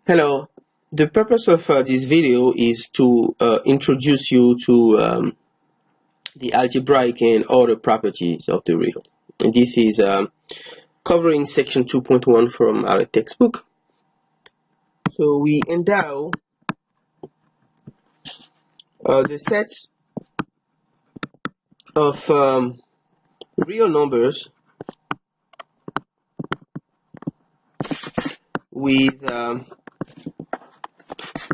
Hello, the purpose of this video is to introduce you to the algebraic and other properties of the real. And this is covering section 2.1 from our textbook. So we endow the sets of real numbers with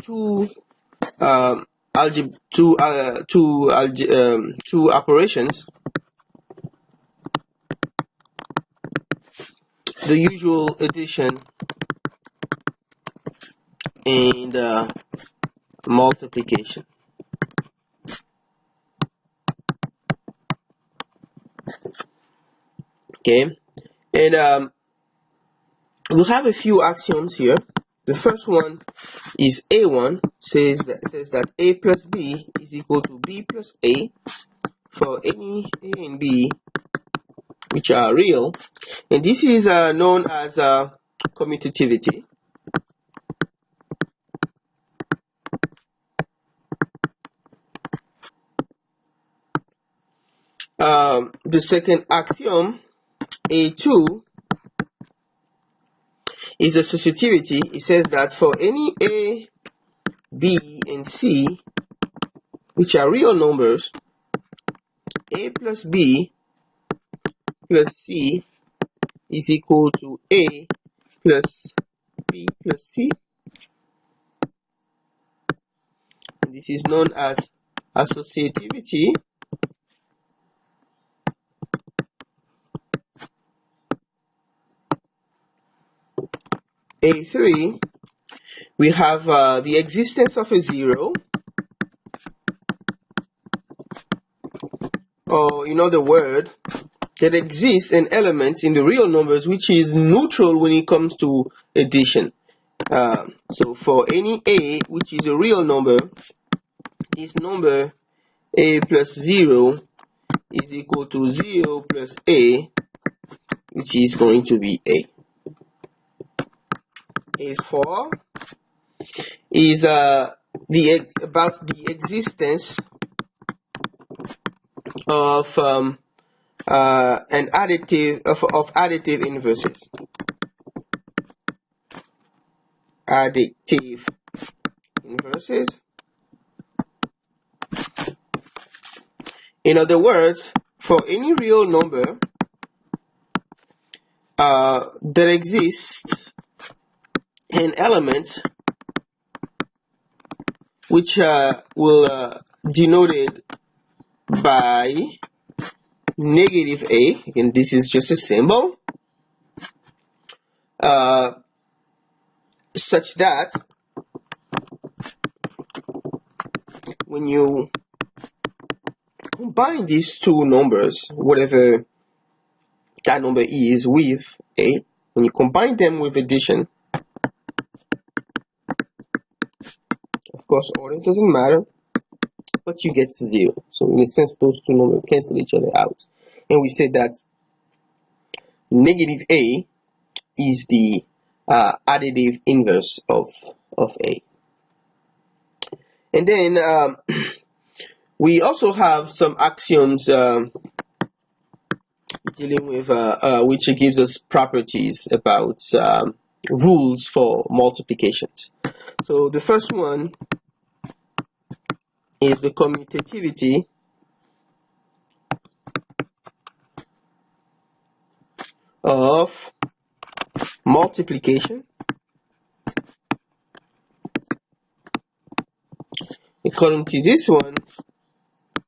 two operations, the usual addition and multiplication. Okay, and we'll have a few axioms here. The first one is A1, says that A plus B is equal to B plus A for any A and B which are real, and this is known as commutativity. The second axiom, A2, is associativity. It says that for any A, B, and C which are real numbers, A plus B plus C is equal to A plus B plus C. And this is known as associativity. A3, we have the existence of a zero, or in other words, there exists an element in the real numbers which is neutral when it comes to addition. So for any A which is a real number, this number A plus 0 is equal to 0 plus A, which is going to be A. A4 is about the existence of an additive of additive inverses. Additive inverses. In other words, for any real number that exists an element which will denoted by negative A, and this is just a symbol, such that when you combine these two numbers, whatever that number is, with A, when you combine them with addition, of course order doesn't matter, but you get 0. So in a sense, those two numbers cancel each other out. And we said that negative A is the additive inverse of A. And then we also have some axioms dealing with which gives us properties about rules for multiplications. So the first one is the commutativity of multiplication. According to this one,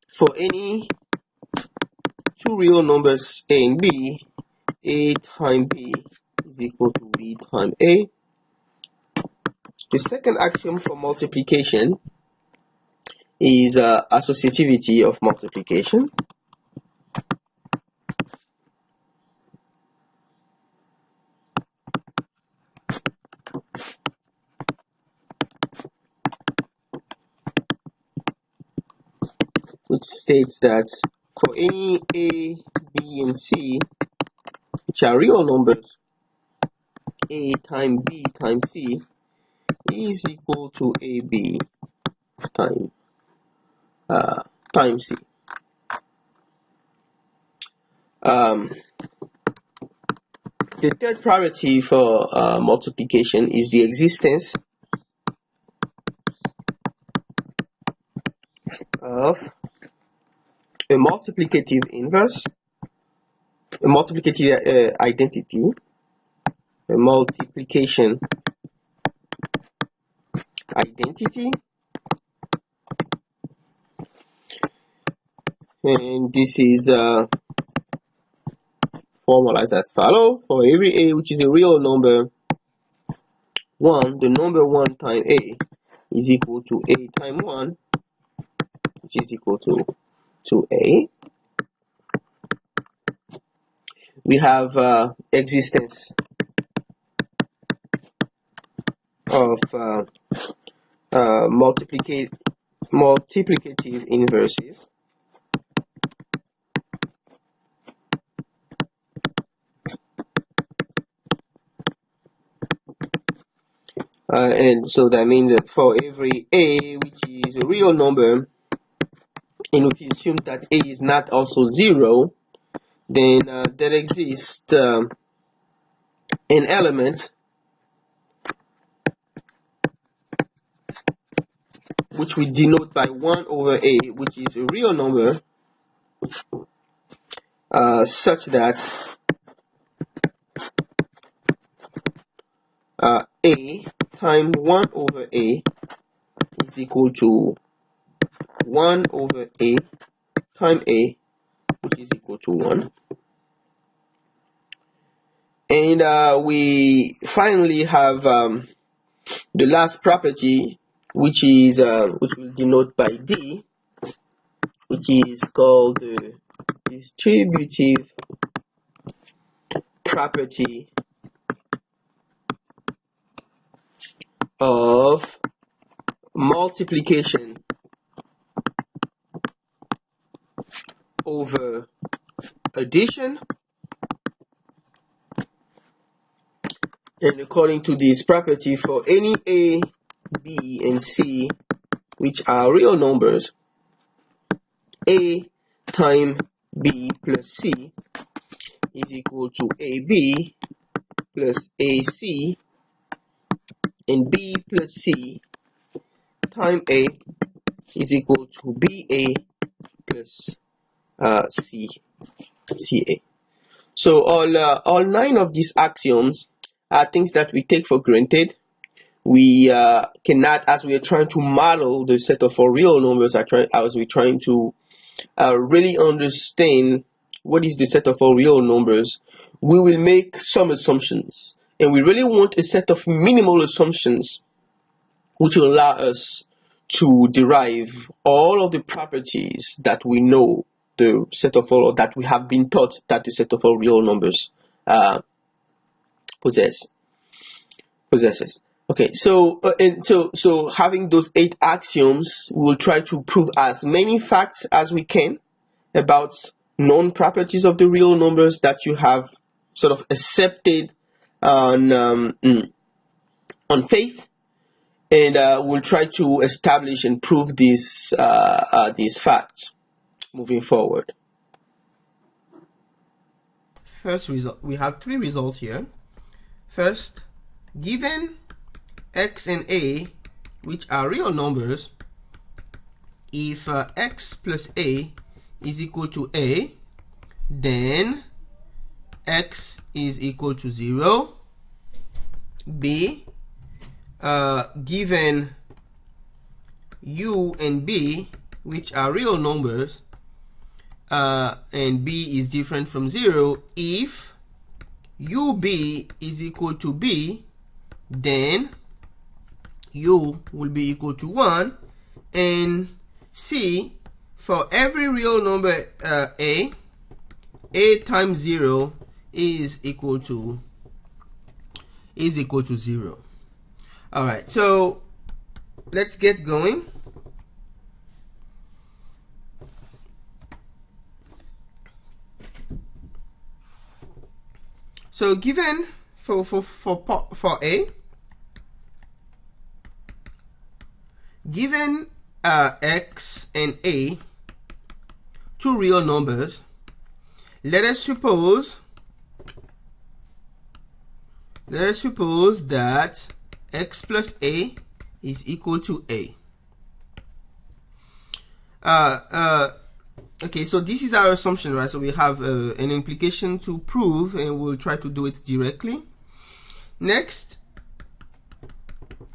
for any two real numbers A and B, A times B is equal to B times A. The second axiom for multiplication is associativity of multiplication. Which states that for any A, B, and C, which are real numbers, A times B times C is equal to AB times C. The third property for multiplication is the existence of a multiplicative inverse, a multiplicative identity, a multiplication identity, and this is formalized as follows. For every a which is a real number 1, the number 1 times a is equal to a times 1, which is equal to a. We have existence of multiplicative inverses. And so that means that for every a which is a real number, and if you assume that a is not also 0, then there exists an element which we denote by 1 over a, which is a real number, such that a times 1 over a is equal to 1 over a times a, which is equal to 1. And we finally have the last property, which is which we'll denote by D, which is called the distributive property of multiplication over addition. And according to this property, for any a, b, and c which are real numbers, a times b plus c is equal to ab plus ac, and b plus c times a is equal to ba plus ca. So all 9 of these axioms are things that we take for granted. We cannot, as we are trying to model the set of 4 real numbers, as we're trying to really understand what is the set of 4 real numbers, we will make some assumptions. And we really want a set of minimal assumptions which will allow us to derive all of the properties that we know the set of 4, or that we have been taught that the set of 4 real numbers possesses. Okay, so so having those 8 axioms, we'll try to prove as many facts as we can about known properties of the real numbers that you have sort of accepted on faith, and we'll try to establish and prove these facts moving forward. First result, we have 3 results here. First, given x and a, which are real numbers, if x plus a is equal to a, then x is equal to 0. B, given u and b, which are real numbers, and b is different from 0, if ub is equal to b, then u will be equal to 1. And C, for every real number a times 0 is equal to 0. All right, so let's get going. So given for A, given x and a, two real numbers, let us suppose that x plus a is equal to a. Okay, so this is our assumption, right? So we have an implication to prove, and we'll try to do it directly. Next,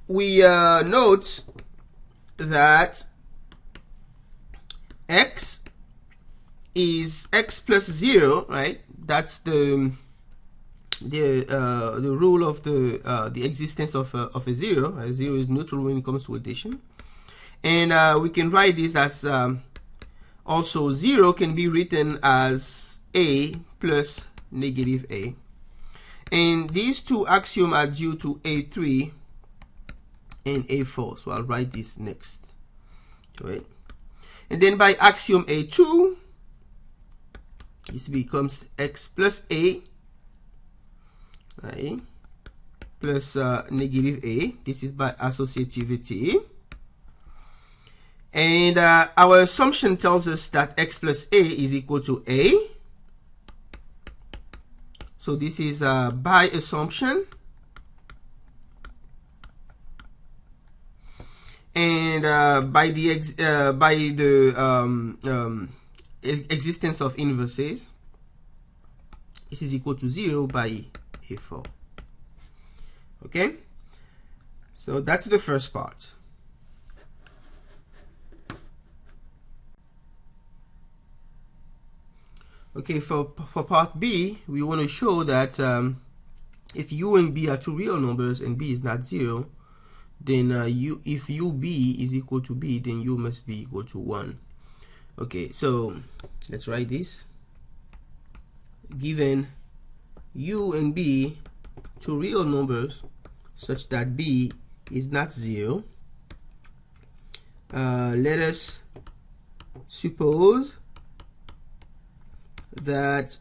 we note that x is x plus 0, right? That's the rule of the existence of a 0. A 0 is neutral when it comes to addition, and we can write this as also 0 can be written as a plus negative a, and these two axioms are due to a3 and a4. So I'll write this next, right? And then by axiom a2, this becomes x plus a, right, plus negative a. This is by associativity. And our assumption tells us that x plus a is equal to a. So this is by assumption. And by the existence of inverses, this is equal to 0 by a4. Okay, so that's the first part. Okay, for part B, we want to show that if u and b are two real numbers and b is not 0, then if ub is equal to b, then u must be equal to 1. Okay, so let's write this. Given u and b, two real numbers, such that b is not 0, let us suppose that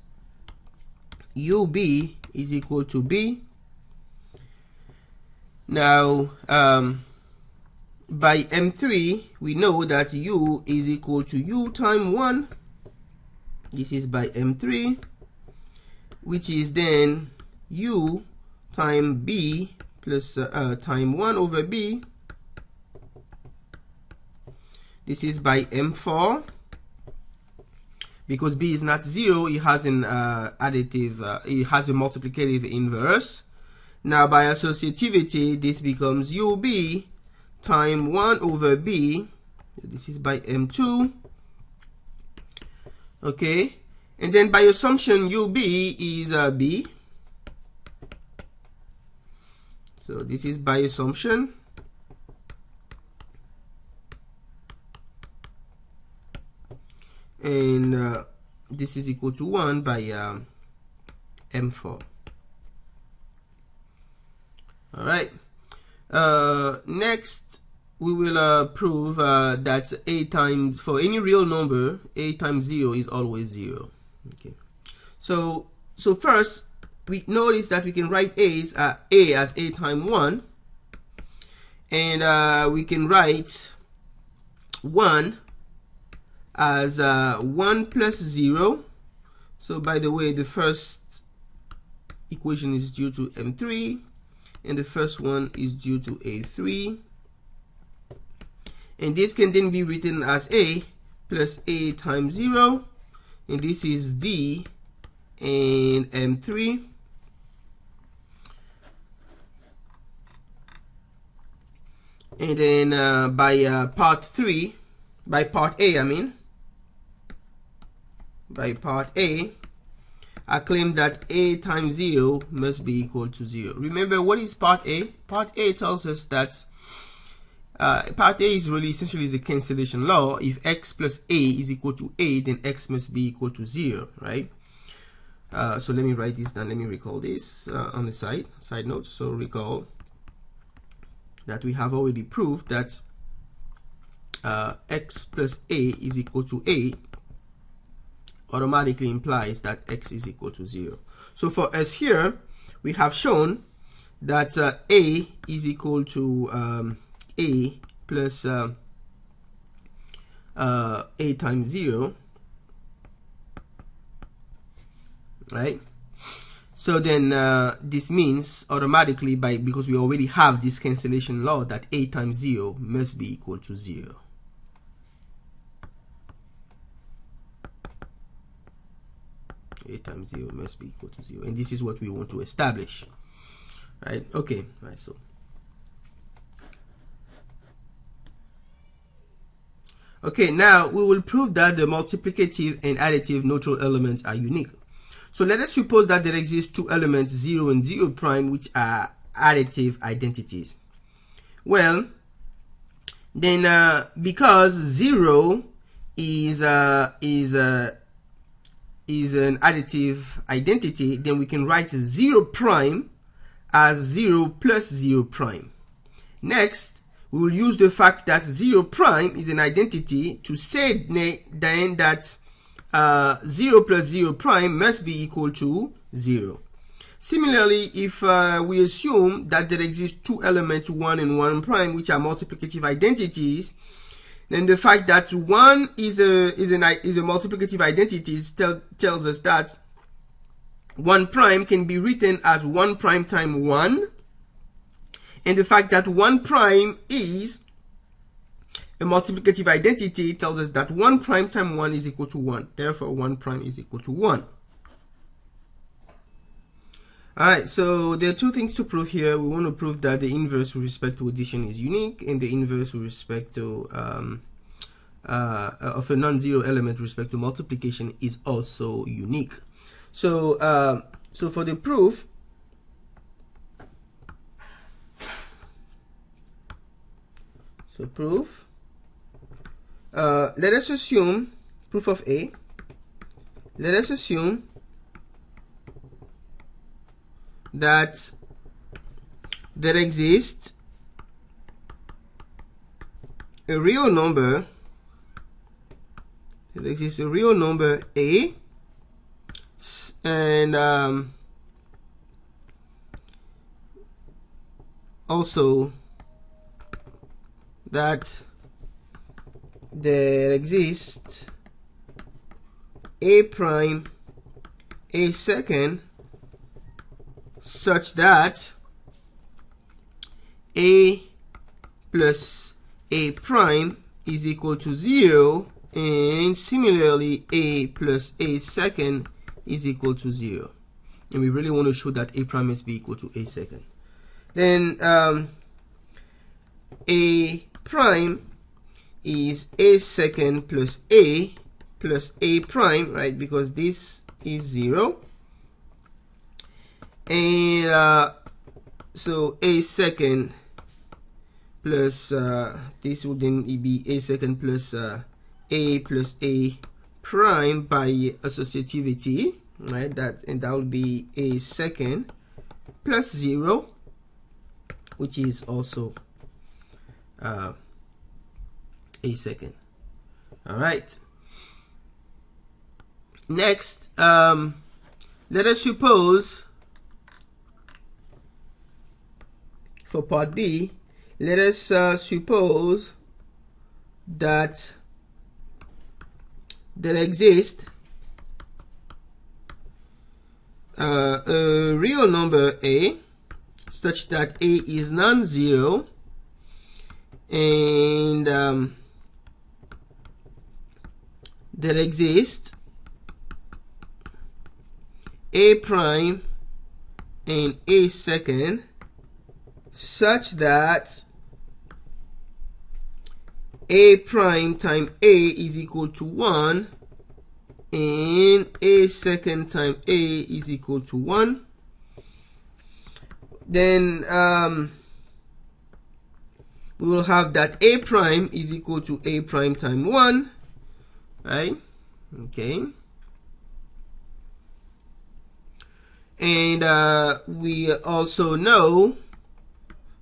ub is equal to b. Now, by M3, we know that u is equal to u times 1. This is by M3, which is then u times b plus times 1 over b. This is by M4. Because b is not 0, it has an additive, it has a multiplicative inverse. Now by associativity, this becomes ub times 1 over b. This is by M2. Okay, and then by assumption, ub is b. So this is by assumption. And this is equal to 1 by M4. All right. Next, we will prove that a times, for any real number, a times 0 is always 0. Okay. So first, we notice that we can write a as a times 1, and we can write 1 as 1 plus 0. So by the way, the first equation is due to M3, and the first one is due to A3. And this can then be written as a plus a times 0, and this is d and M3. And then by part A, I claim that a times 0 must be equal to 0. Remember, what is part A? Part A tells us that part A is really essentially the cancellation law. If x plus a is equal to a, then x must be equal to 0, right? So let me write this down. Let me recall this on the side note. So recall that we have already proved that x plus a is equal to a automatically implies that x is equal to 0. So for us here, we have shown that a is equal to a plus a times 0, right? So then this means automatically, because we already have this cancellation law, that a times 0 must be equal to 0. A times 0 must be equal to 0, and this is what we want to establish, right? Okay, right. So okay, now we will prove that the multiplicative and additive neutral elements are unique. So let us suppose that there exist two elements, 0 and 0 prime, which are additive identities. Well, then because 0 is an additive identity, then we can write 0 prime as 0 plus 0 prime. Next, we will use the fact that 0 prime is an identity to say then that 0 plus 0 prime must be equal to 0. Similarly, if we assume that there exist two elements, 1 and 1 prime, which are multiplicative identities, then the fact that 1 is a multiplicative identity tells us that 1 prime can be written as 1 prime times 1, and the fact that 1 prime is a multiplicative identity tells us that 1 prime times 1 is equal to 1. Therefore, 1 prime is equal to 1. Alright, so there are two things to prove here. We want to prove that the inverse with respect to addition is unique, and the inverse with respect to of a non-zero element with respect to multiplication is also unique. So so for the proof, let us assume proof of A. Let us assume that there exists a real number. There exists a real number A, and also that there exists A prime A second such that A plus A prime is equal to 0, and similarly A plus A second is equal to 0. And we really want to show that A prime must be equal to A second. Then A prime is A second plus A prime, right? Because this is 0. And so A second plus this would then be A second plus A plus A prime by associativity, right? That will be A second plus 0, which is also A second. All right. Next, let us suppose, for part B, let us suppose that there exists a real number A such that A is non-zero, and there exists A prime and A second such that A prime times A is equal to 1 and A second times A is equal to 1. Then we will have that A prime is equal to A prime times 1, right? Okay. And we also know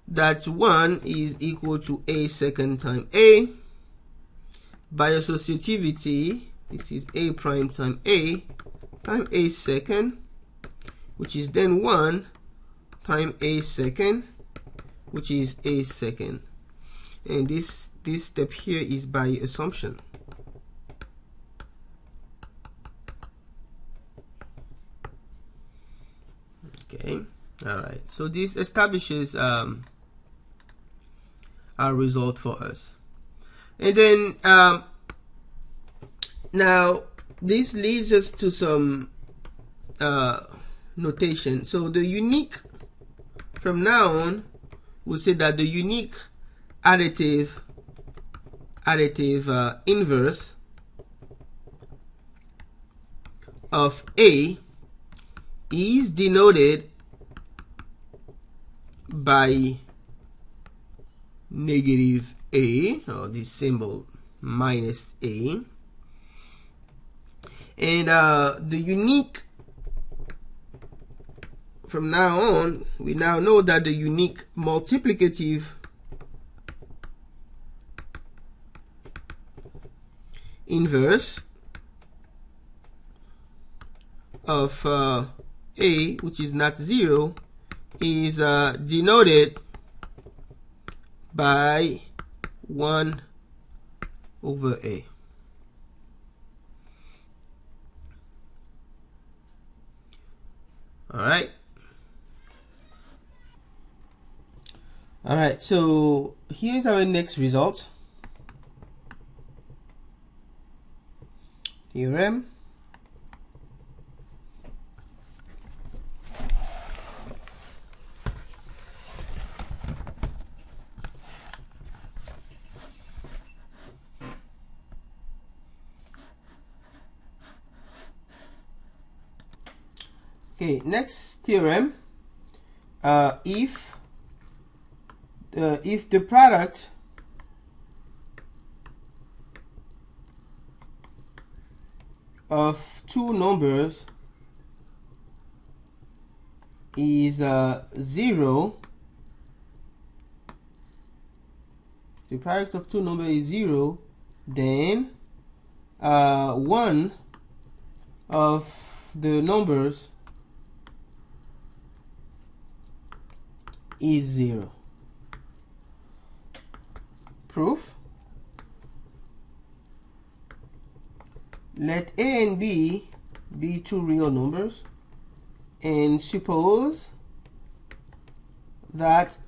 that 1 is equal to A second times A. By associativity, this is A prime times A second, which is then 1 times A second, which is A second. and this step here is by assumption. Okay, all right, so this establishes our result for us. And then now this leads us to some notation. So the unique, from now on, we'll say that the unique additive inverse of A is denoted by negative A, or this symbol minus A, and the unique, from now on, we now know that the unique multiplicative inverse of A, which is not 0, is denoted by 1 over A. Alright. Alright, so here's our next result. Theorem. Okay, next theorem. If the product of two numbers is 0, the product of two numbers is 0, then one of the numbers is 0. Proof. Let A and B be two real numbers, and suppose that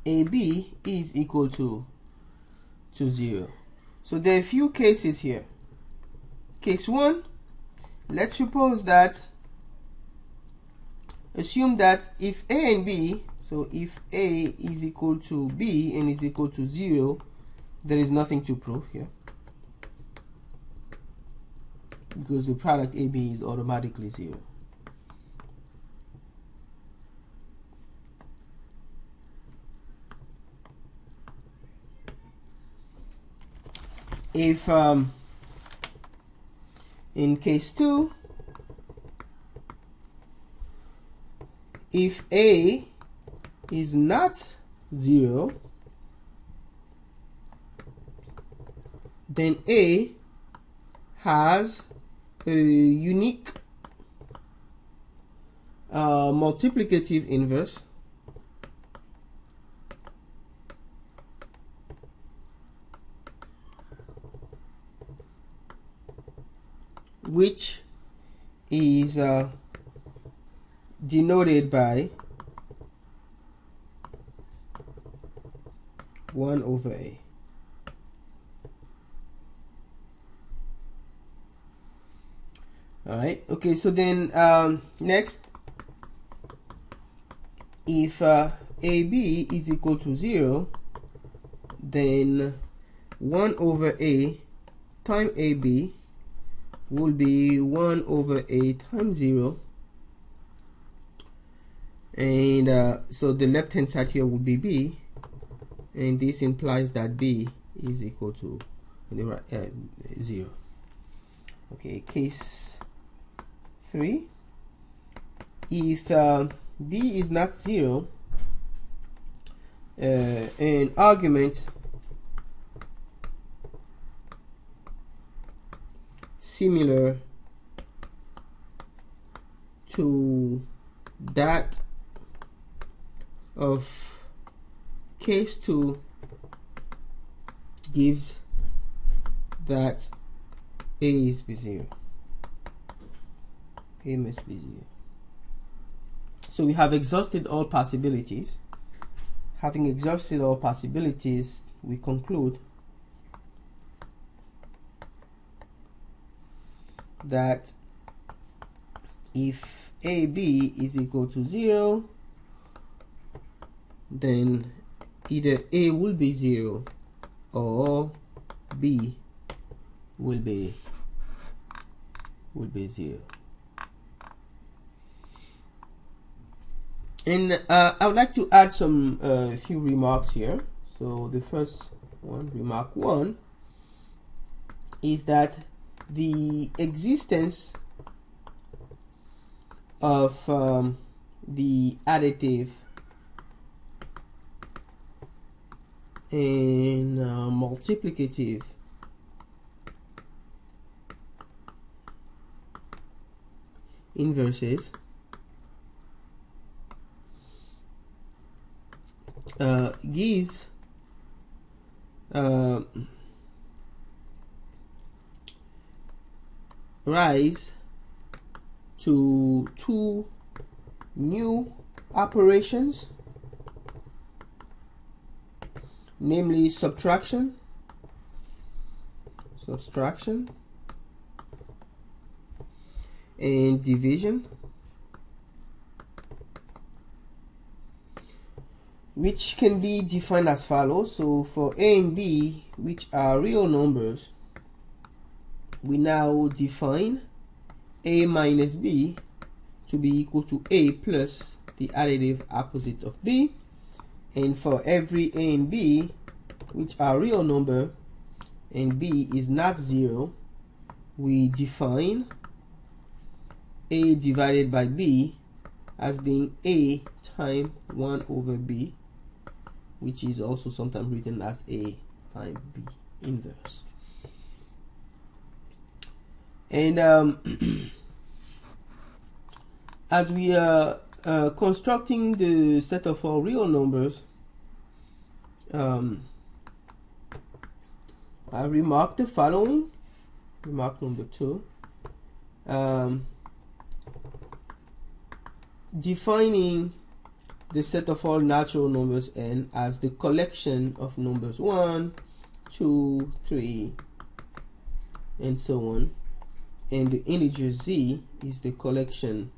AB is equal to 0. So there are a few cases here. Case 1, let's suppose that, assume that if A and B, so if A is equal to B and is equal to 0, there is nothing to prove here, because the product AB is automatically 0. If in case 2, if A is not 0, then A has a unique multiplicative inverse which is denoted by 1 over A. Alright, okay, so then next, if AB is equal to 0, then 1 over A times AB will be 1 over A times 0, and so the left hand side here would be B, and this implies that B is equal to 0. Okay, case 3, if B is not 0, an argument similar to that of case 2 gives that A is be 0. A must be 0. So we have exhausted all possibilities. Having exhausted all possibilities, we conclude that if AB is equal to 0, then either A will be 0 or B will be 0. And I would like to add some few remarks here. So the first one, remark 1, is that the existence of the additive and multiplicative inverses gives rise to two new operations, namely subtraction and division, which can be defined as follows. So for A and B, which are real numbers, we now define A minus B to be equal to A plus the additive opposite of B. And for every A and B, which are real number, and B is not 0, we define A divided by B as being A times 1 over B, which is also sometimes written as A times B inverse. And as we are constructing the set of all real numbers, I remarked the following. Remark number 2. Defining the set of all natural numbers n as the collection of numbers 1, 2, 3, and so on, and the integer z is the collection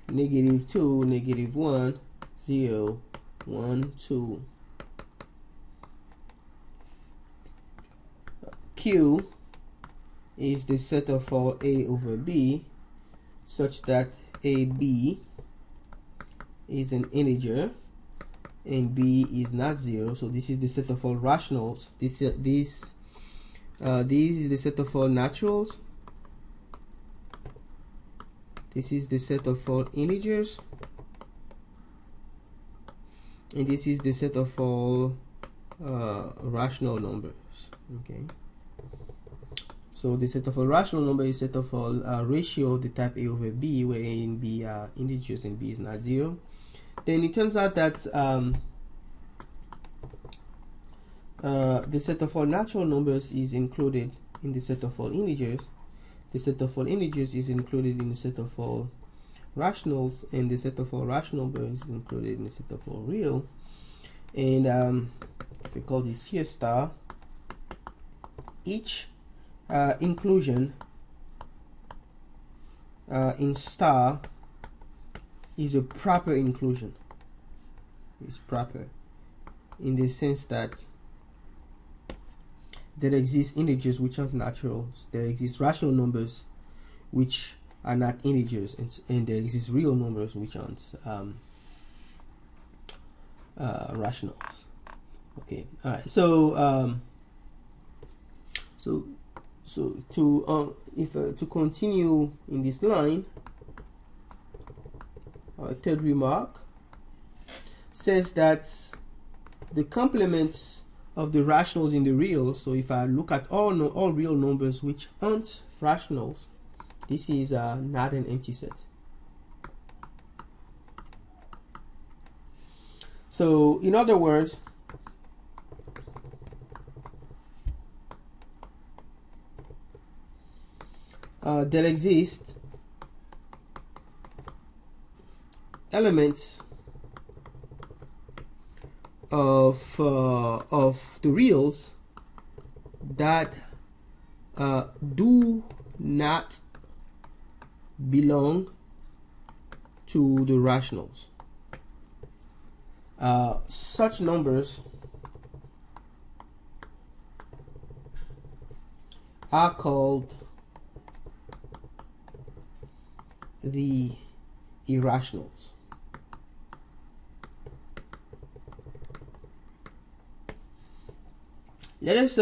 -2, -1, 0, 1, 2. Q is the set of all A over B such that AB is an integer and B is not 0. So this is the set of all rationals. This is the set of all naturals. This is the set of all integers, and this is the set of all rational numbers. Okay. So the set of all rational number is set of all ratio of the type A over B, where A and B are integers and B is not 0. Then it turns out that the set of all natural numbers is included in the set of all integers. The set of all integers is included in the set of all rationals, and the set of all rational numbers is included in the set of all real. And if we call this here star, each inclusion in star is a proper inclusion. It's proper in the sense that there exist integers which aren't naturals, there exist rational numbers which are not integers, and there exist real numbers which aren't rationals. Okay, all right. So to continue in this line, our third remark says that the complements of the rationals in the real. So if I look at all real numbers which aren't rationals, this is not an empty set. So in other words, there exist elements of the reals that do not belong to the rationals. Such numbers are called the irrationals. Let us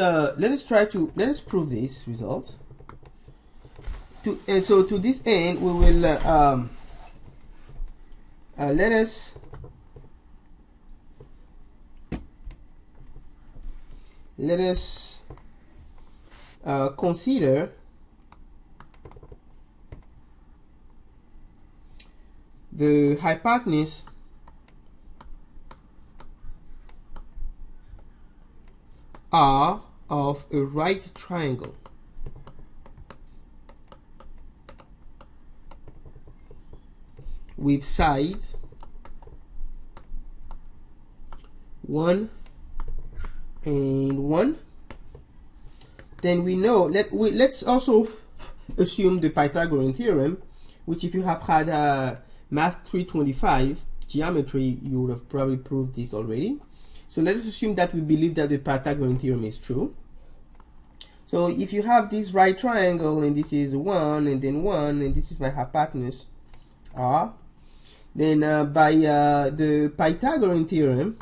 prove this result. So to this end, we will let us consider the hypotenuse R of a right triangle with sides 1 and 1. Then we know, let's also assume the Pythagorean theorem, which if you have had Math 325 geometry, you would have probably proved this already. So let us assume that we believe that the Pythagorean theorem is true. So if you have this right triangle, and this is 1 and then 1, and this is my hypotenuse R, then by the Pythagorean theorem,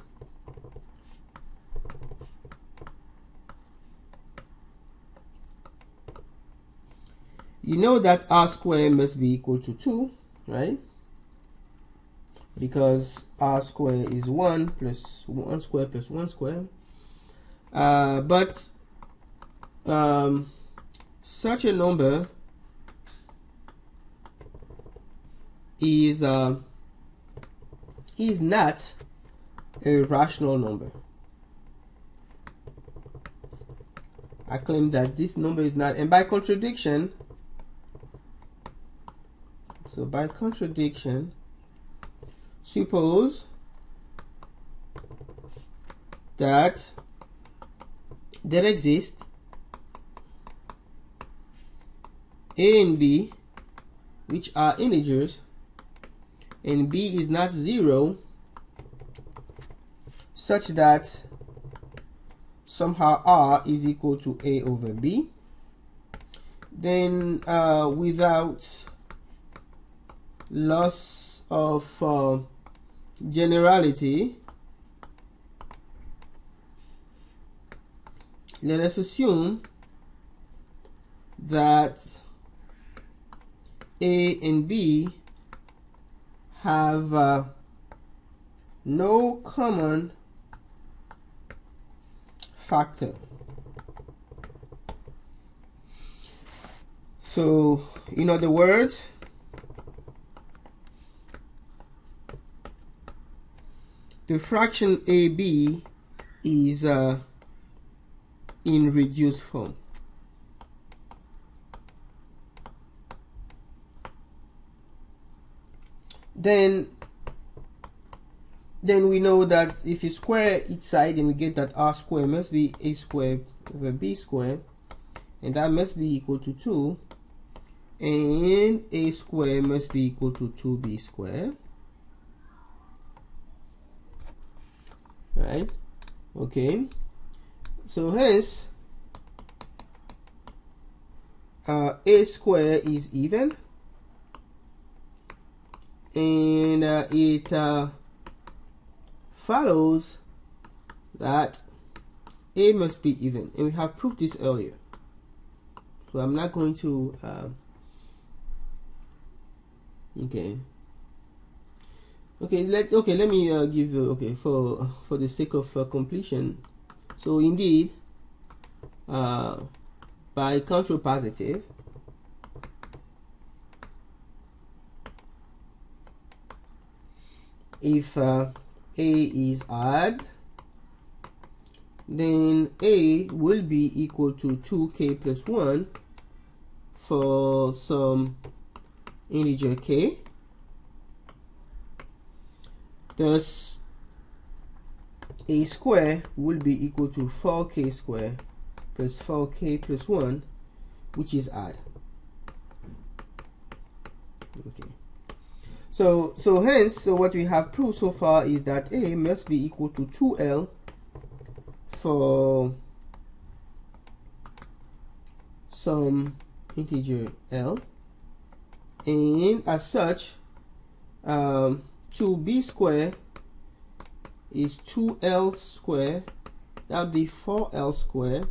you know that R squared must be equal to 2, right? Because R squared is 1 plus 1 squared plus 1 squared. But such a number is not a rational number. I claim that this number is not, and by contradiction, suppose that there exists A and B, which are integers, and B is not 0, such that somehow R is equal to A over B. Then without loss of generality, let us assume that A and B have no common factor. So in other words, the fraction AB is in reduced form. Then we know that if you square each side, then we get that R squared must be A squared over B squared, and that must be equal to 2, and A squared must be equal to 2B squared. Right? Okay. So hence, A squared is even, and it follows that A must be even, and we have proved this earlier. So I'm not going to let me give for the sake of completion. So indeed, by contrapositive, if A is odd, then A will be equal to 2k plus 1 for some integer k. Thus a square will be equal to 4k squared plus 4k plus 1, which is odd. Okay. So hence what we have proved so far is that a must be equal to 2l for some integer l, and as such 2b squared is 2l squared, that would be 4l squared,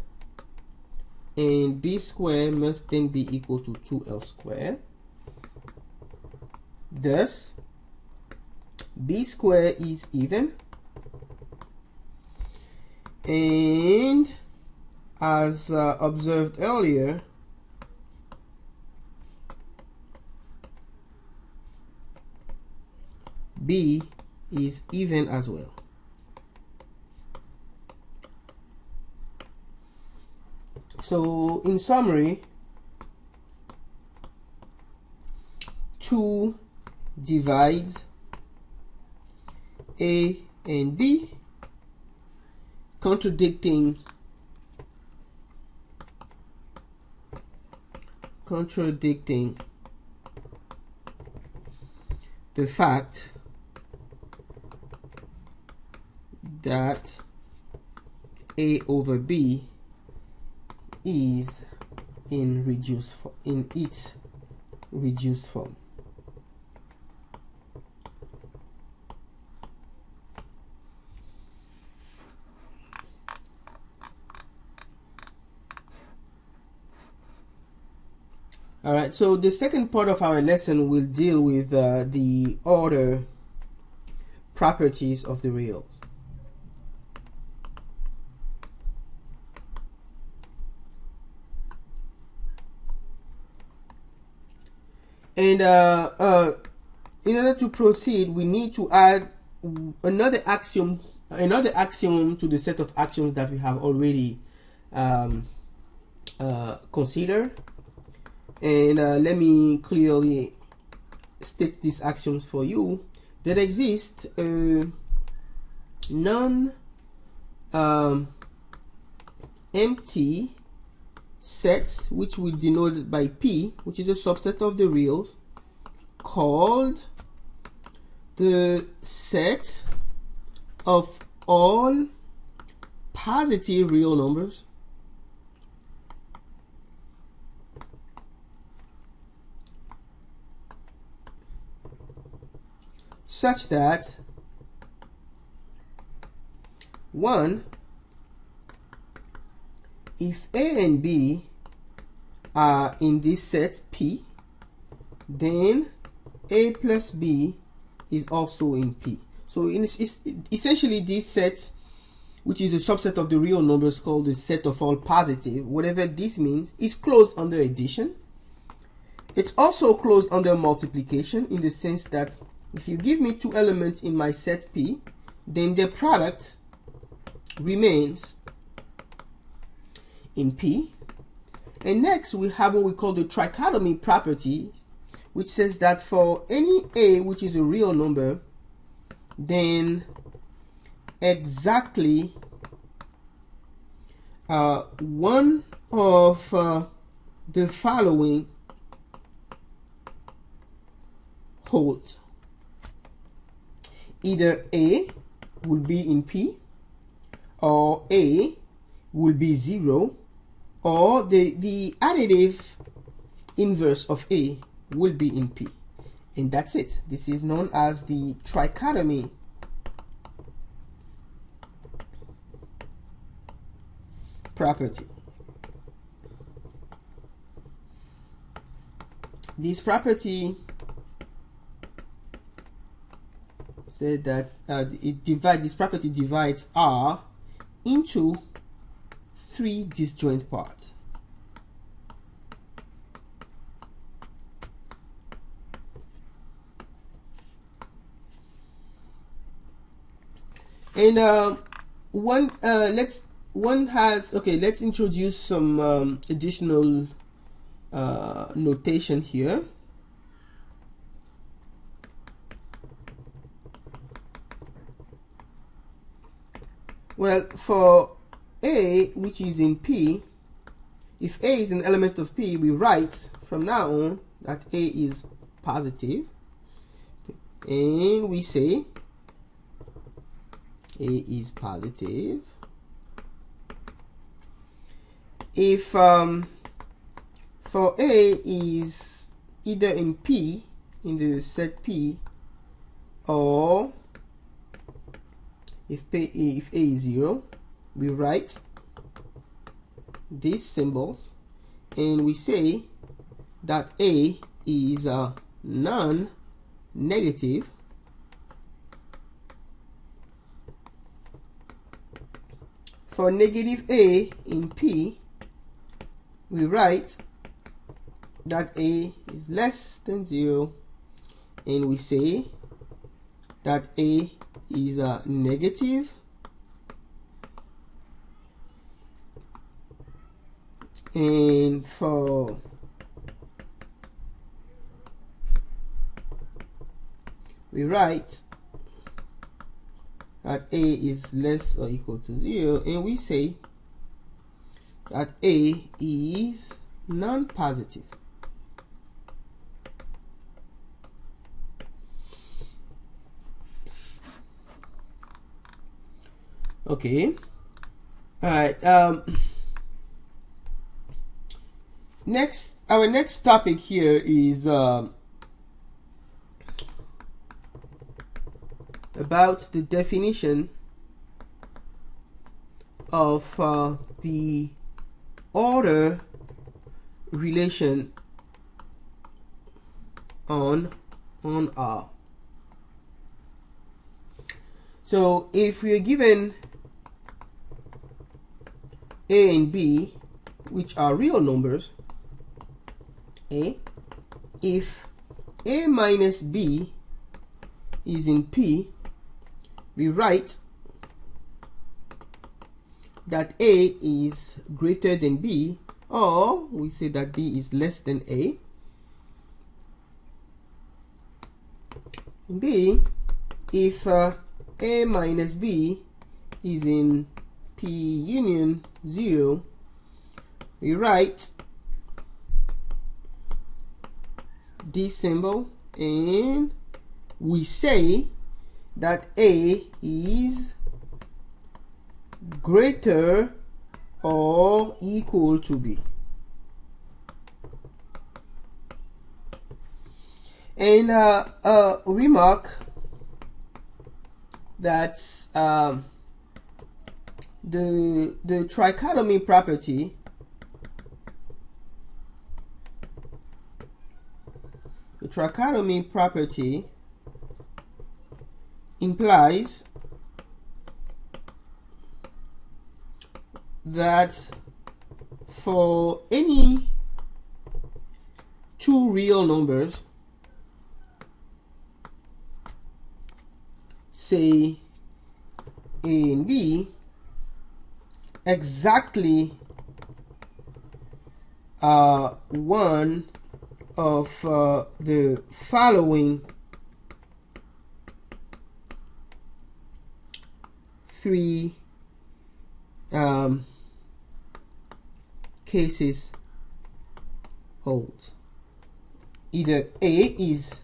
and b squared must then be equal to 2l squared. Thus b squared is even, and as observed earlier, b is even as well. So in summary, 2 divides a and b, contradicting the fact that a over b is in its reduced form. Alright, so the second part of our lesson will deal with the order properties of the reals. And in order to proceed, we need to add another axiom to the set of axioms that we have already considered. And let me clearly state these axioms for you. There exists a non-empty set, which we denote by P, which is a subset of the reals, called the set of all positive real numbers such that 1, if A and B are in this set P, then A plus B is also in P. So it's essentially this set, which is a subset of the real numbers, called the set of all positive, whatever this means, is closed under addition. It's also closed under multiplication, in the sense that if you give me 2 elements in my set P, then their product remains in P. And next we have what we call the trichotomy property, which says that for any A which is a real number, then exactly one of the following holds. Either A will be in P, or A will be 0, or the additive inverse of A will be in P. And that's it. This is known as the trichotomy property. This property said that this property divides R into 3 disjoint parts. And let's introduce some additional notation here. Well, for A, which is in P, if A is an element of P, we write from now on that A is positive, and we say A is positive. If for A is either in P, in the set P, or if A is 0, we write these symbols and we say that A is non-negative. For negative A in P, we write that A is less than 0, and we say that A is negative. And for we write that A is less or equal to 0, and we say that A is non-positive. Okay. All right. Our next topic here is about the definition of the order relation on R. So if we are given A and B, which are real numbers, if A minus B is in P, we write that A is greater than B, or we say that B is less than A. B, if A minus B is in P union 0, we write this symbol and we say that A is greater or equal to B. And remark that the trichotomy property implies that for any two real numbers, say A and B, exactly one of the following three cases holds. Either A is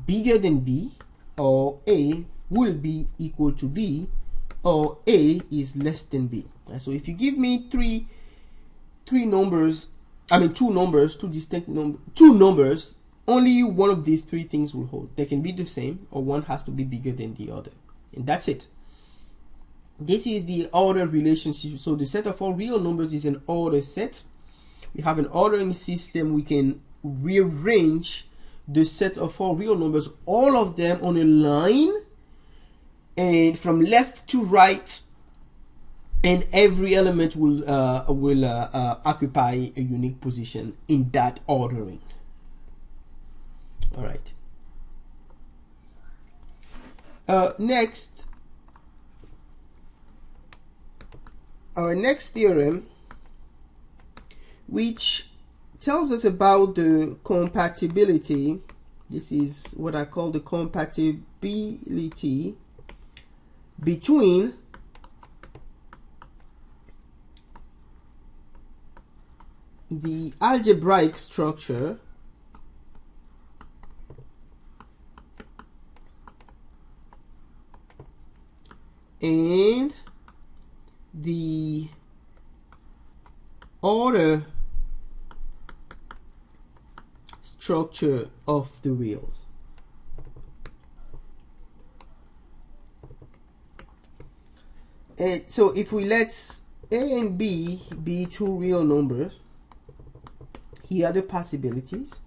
bigger than B, or A will be equal to B, or A is less than B. So if you give me two distinct numbers, only one of these three things will hold. They can be the same, or one has to be bigger than the other, and that's it. This is the order relationship. So the set of all real numbers is an order set. We have an ordering system. We can rearrange the set of all real numbers, all of them on a line, and from left to right, and every element will occupy a unique position in that ordering. All right. Next, our next theorem, which tells us about the compatibility. This is what I call the compatibility between the algebraic structure and the order structure of the reals. And so if we let A and B be two real numbers, here are the possibilities.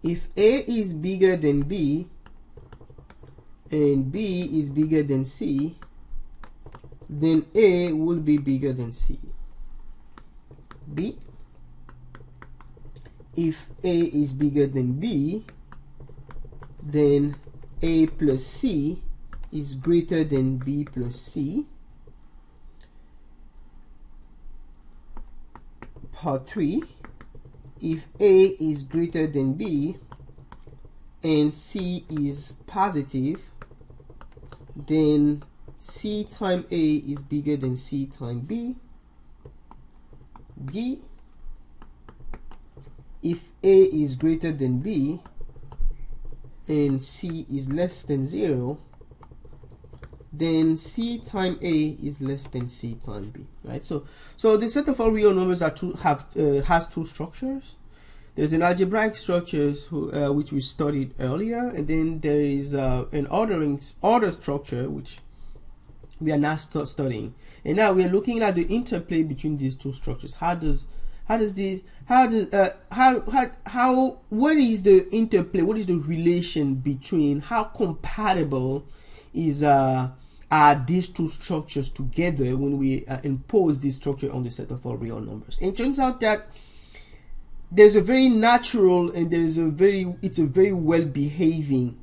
If A is bigger than B and B is bigger than C, then A will be bigger than C. B, if A is bigger than B, then A plus C is greater than B plus C. Part 3, if A is greater than B and C is positive, then C times A is bigger than C times B. D, if A is greater than B and C is less than 0, then C times A is less than C times B, right? So the set of all real numbers has two structures. There's an algebraic structure which we studied earlier, and then there is an order structure which we are now studying. And now we are looking at the interplay between these two structures. What is the interplay? What is the relation between, how compatible is are these two structures together when we impose this structure on the set of all real numbers? And it turns out that there's a very natural and it's a very well behaving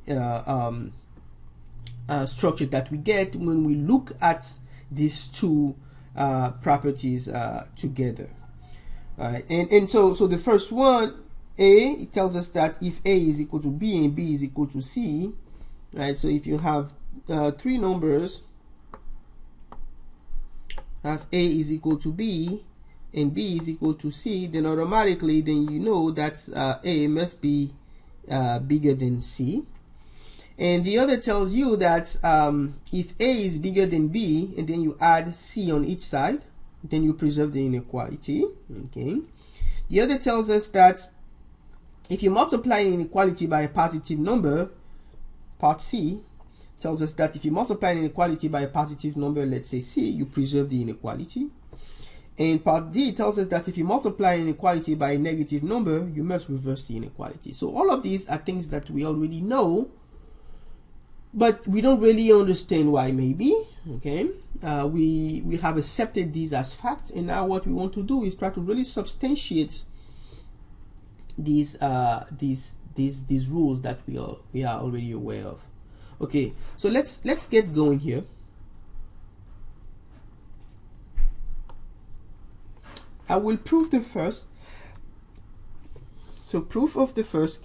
structure that we get when we look at these two properties together. And so the first one, A, it tells us that if A is equal to B and B is equal to C, right? So if you have three numbers, have A is equal to B and B is equal to C, then automatically you know that A must be bigger than C. And the other tells you that if A is bigger than B and then you add C on each side, then you preserve the inequality. Okay. The other tells us that if you multiply an inequality by a positive number, part C tells us that if you multiply an inequality by a positive number, let's say C, you preserve the inequality. And part D tells us that if you multiply an inequality by a negative number, you must reverse the inequality. So all of these are things that we already know, but we don't really understand why, maybe. Okay, we have accepted these as facts, and now what we want to do is try to really substantiate these rules that we are already aware of. Okay, so let's get going here. I will prove the first. So proof of the first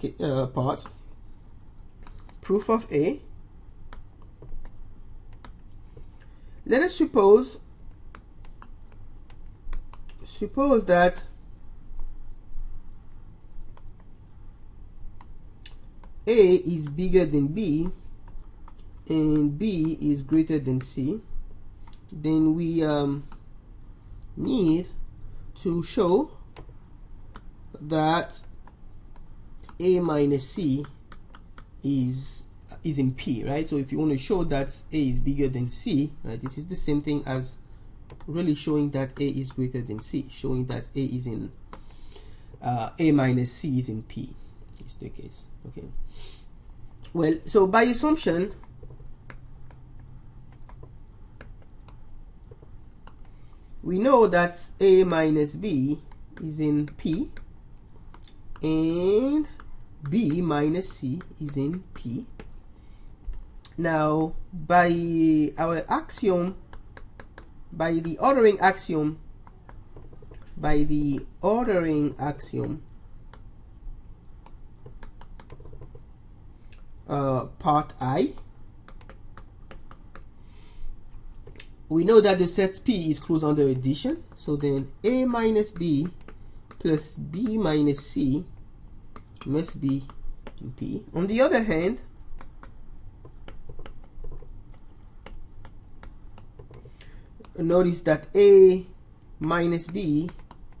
part. Proof of A. Let us suppose that A is bigger than B and B is greater than C. Then we need to show that A minus C is in P, right? So if you want to show that A is bigger than C, right, this is the same thing as really showing that A is greater than C, showing that A is in A minus C is in P is the case. Okay, well, so by assumption, we know that A minus B is in P and B minus C is in P. Now, by our axiom, by the ordering axiom, part I. We know that the set P is closed under addition, so then A minus B plus B minus C must be in P. On the other hand, notice that A minus B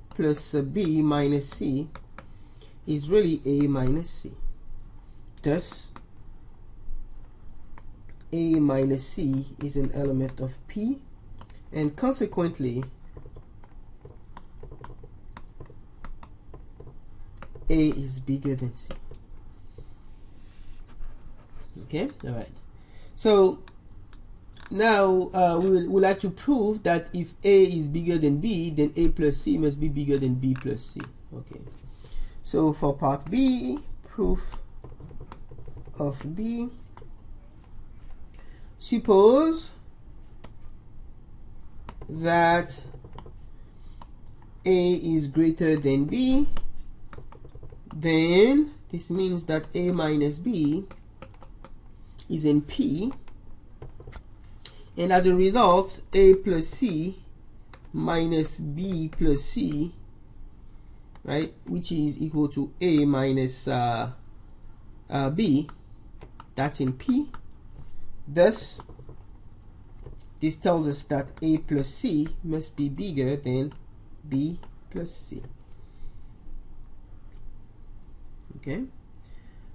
plus B minus C is really A minus C. Thus, A minus C is an element of P, and consequently, A is bigger than C. Okay, all right. So now we would like to prove that if A is bigger than B, then A plus C must be bigger than B plus C. Okay. So for part B, proof of B, suppose that A is greater than B, then this means that A minus B is in P, and as a result, A plus C minus B plus C, right, which is equal to A minus B, that's in P. Thus, this tells us that A plus C must be bigger than B plus C. Okay,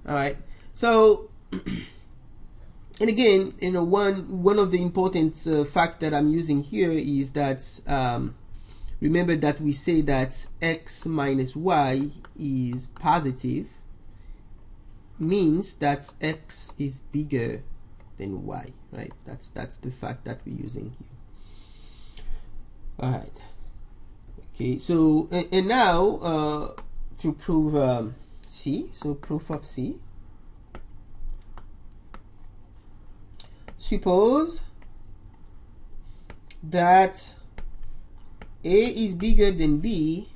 all right. So, and again, you know, one of the important fact that I'm using here is that remember that we say that x minus y is positive, means that x is bigger than y, right? That's the fact that we're using here. All right. Okay. So and now to prove C, so proof of C. Suppose that A is bigger than B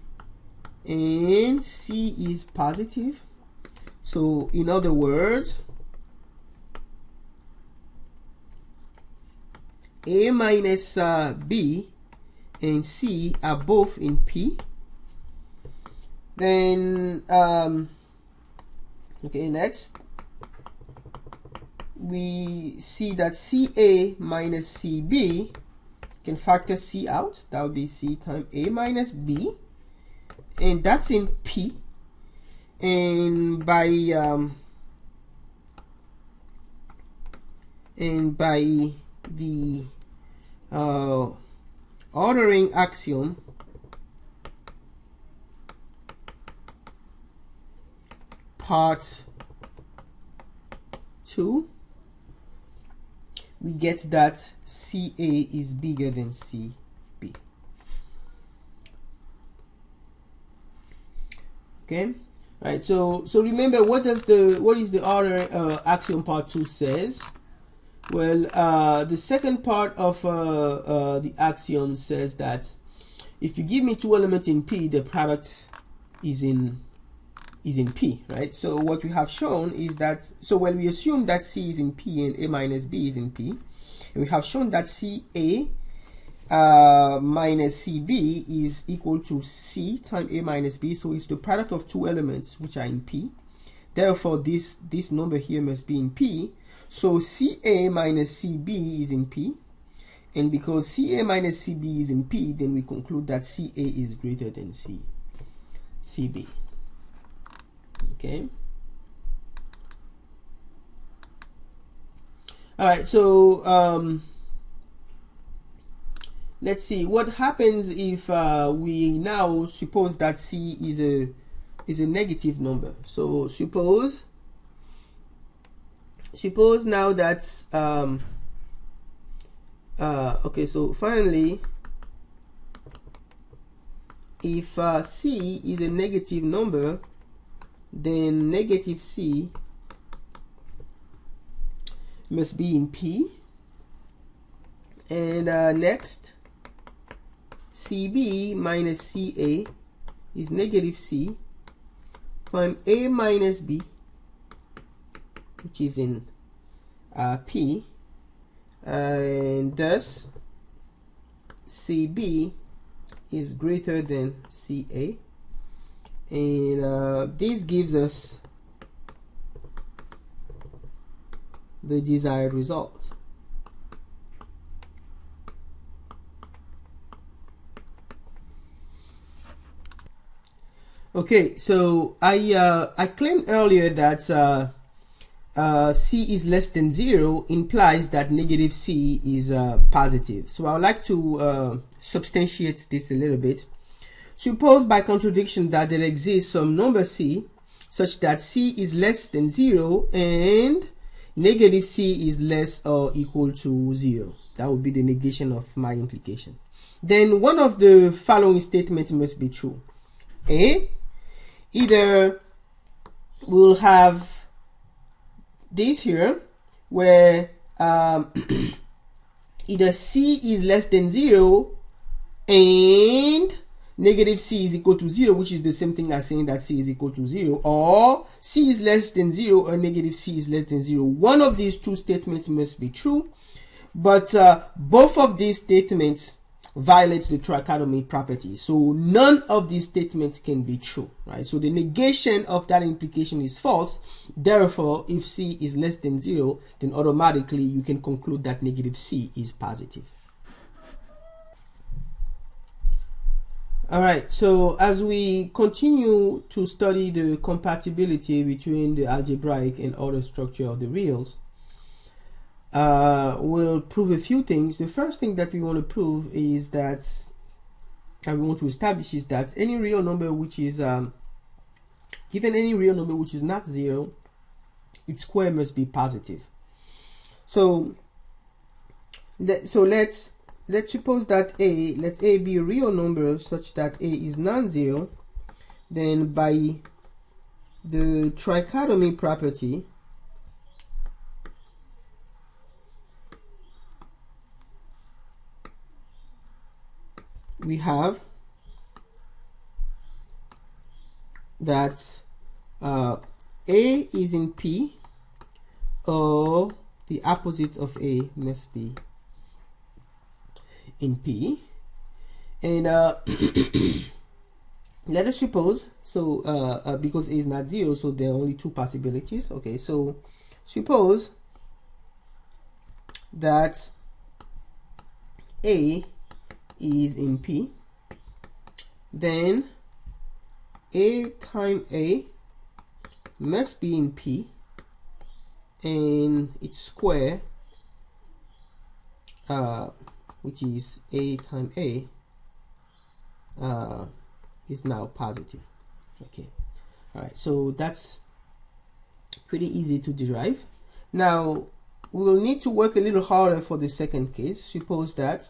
and C is positive. So in other words, A minus B and C are both in P. Then okay, next we see that CA minus CB can factor C out. That would be C times A minus B, and that's in P. And by the ordering axiom, part 2, we get that CA is bigger than CB. Okay, right. So remember, what is the order axiom part 2 says? Well, the second part of the axiom says that if you give me two elements in P, the product is in P, right? So what we have shown is that, so when we assume that C is in P and A minus B is in P, and we have shown that CA minus CB is equal to C times A minus B, so it's the product of two elements which are in P. Therefore, this number here must be in P. So CA minus CB is in P, and because CA minus CB is in P, then we conclude that CA is greater than CB. Okay. All right. So let's see what happens if we now suppose that C is a negative number. So suppose now that okay. So finally, if C is a negative number, then negative C must be in P. And next, CB minus CA is negative C times A minus B which is in P, and thus CB is greater than CA, and this gives us the desired result. Okay, so I claimed earlier that C is less than 0 implies that negative C is positive. So I would like to substantiate this a little bit. Suppose by contradiction that there exists some number C such that C is less than 0 and negative C is less or equal to 0. That would be the negation of my implication. Then one of the following statements must be true. A, either we'll have this here where either C is less than 0 and negative C is equal to 0, which is the same thing as saying that C is equal to 0, or C is less than 0 or negative C is less than 0. One of these two statements must be true, but both of these statements violates the trichotomy property, so none of these statements can be true, right? So the negation of that implication is false. Therefore, if C is less than 0, then automatically you can conclude that negative C is positive. All right, so as we continue to study the compatibility between the algebraic and order structure of the reals, we'll prove a few things. The first thing that we want to prove is that, and we want to establish, is that any real number which is given any real number which is not 0, its square must be positive. So let's suppose that let A be a real number such that A is non-zero. Then by the trichotomy property, we have that A is in P, or the opposite of A must be in P. And let us suppose, so because A is not 0, so there are only two possibilities. Okay, so suppose that A is in P, then A times A must be in P, and its square, which is A times A, is now positive. Okay, all right, so that's pretty easy to derive. Now we will need to work a little harder for the second case. Suppose that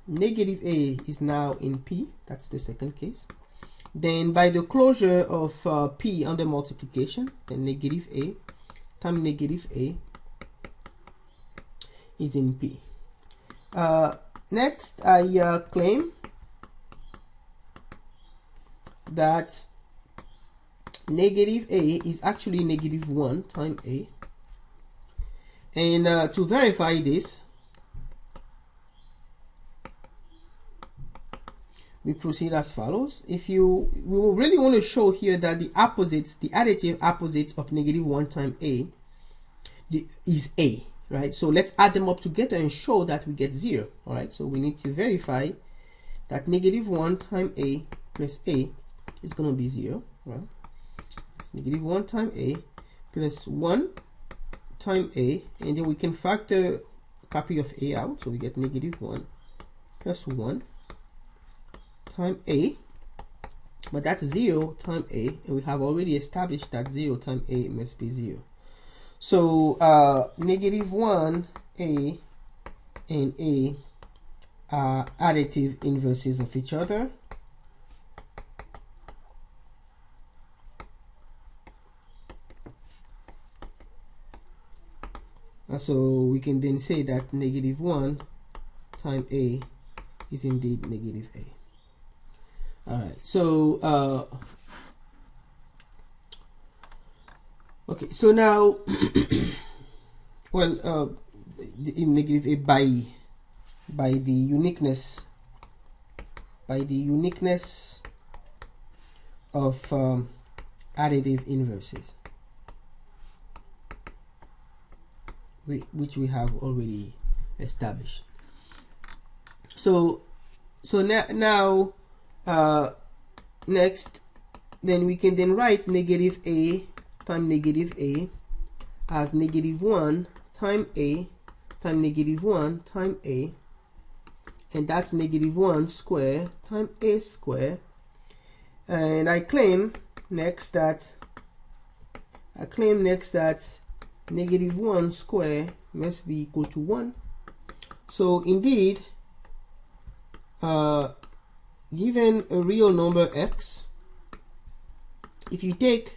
negative A is now in P. That's the second case. Then by the closure of P under multiplication, then negative A times negative A is in P. Next, I claim that negative A is actually negative 1 times A. And to verify this, we proceed as follows. We will really want to show here that the opposites, the additive opposite of negative 1 times A is A, right? So let's add them up together and show that we get 0. All right, so we need to verify that negative 1 times A plus A is going to be 0, right? It's negative 1 times A plus 1 times A, and then we can factor a copy of A out, so we get negative 1 plus 1 times A, but that's 0 times A, and we have already established that 0 times A must be 0. So negative 1 A and A are additive inverses of each other. So we can then say that negative 1 times A is indeed negative A. All right, so Okay, so now, well, in negative a by the uniqueness of additive inverses, which we have already established. So now next, then we can then write negative a times negative a as negative 1 times a times negative 1 times a, and that's negative 1 square times a square. And I claim next that negative 1 square must be equal to 1. So indeed, given a real number x, if you take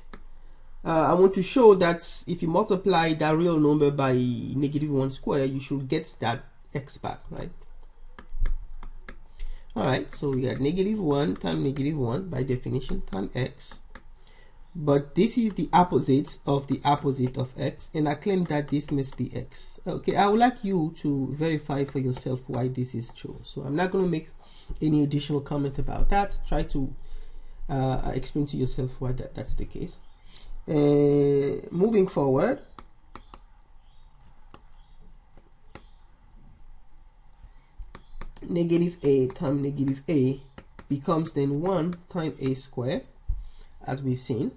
I want to show that if you multiply that real number by negative 1 square, you should get that x back, right? Alright, so we got negative 1 times negative 1 by definition times x. But this is the opposite of the opposite of x, and I claim that this must be x. Okay, I would like you to verify for yourself why this is true. So I'm not going to make any additional comment about that. Try to explain to yourself why that's the case. Moving forward, negative a times negative a becomes then 1 times a square, as we've seen,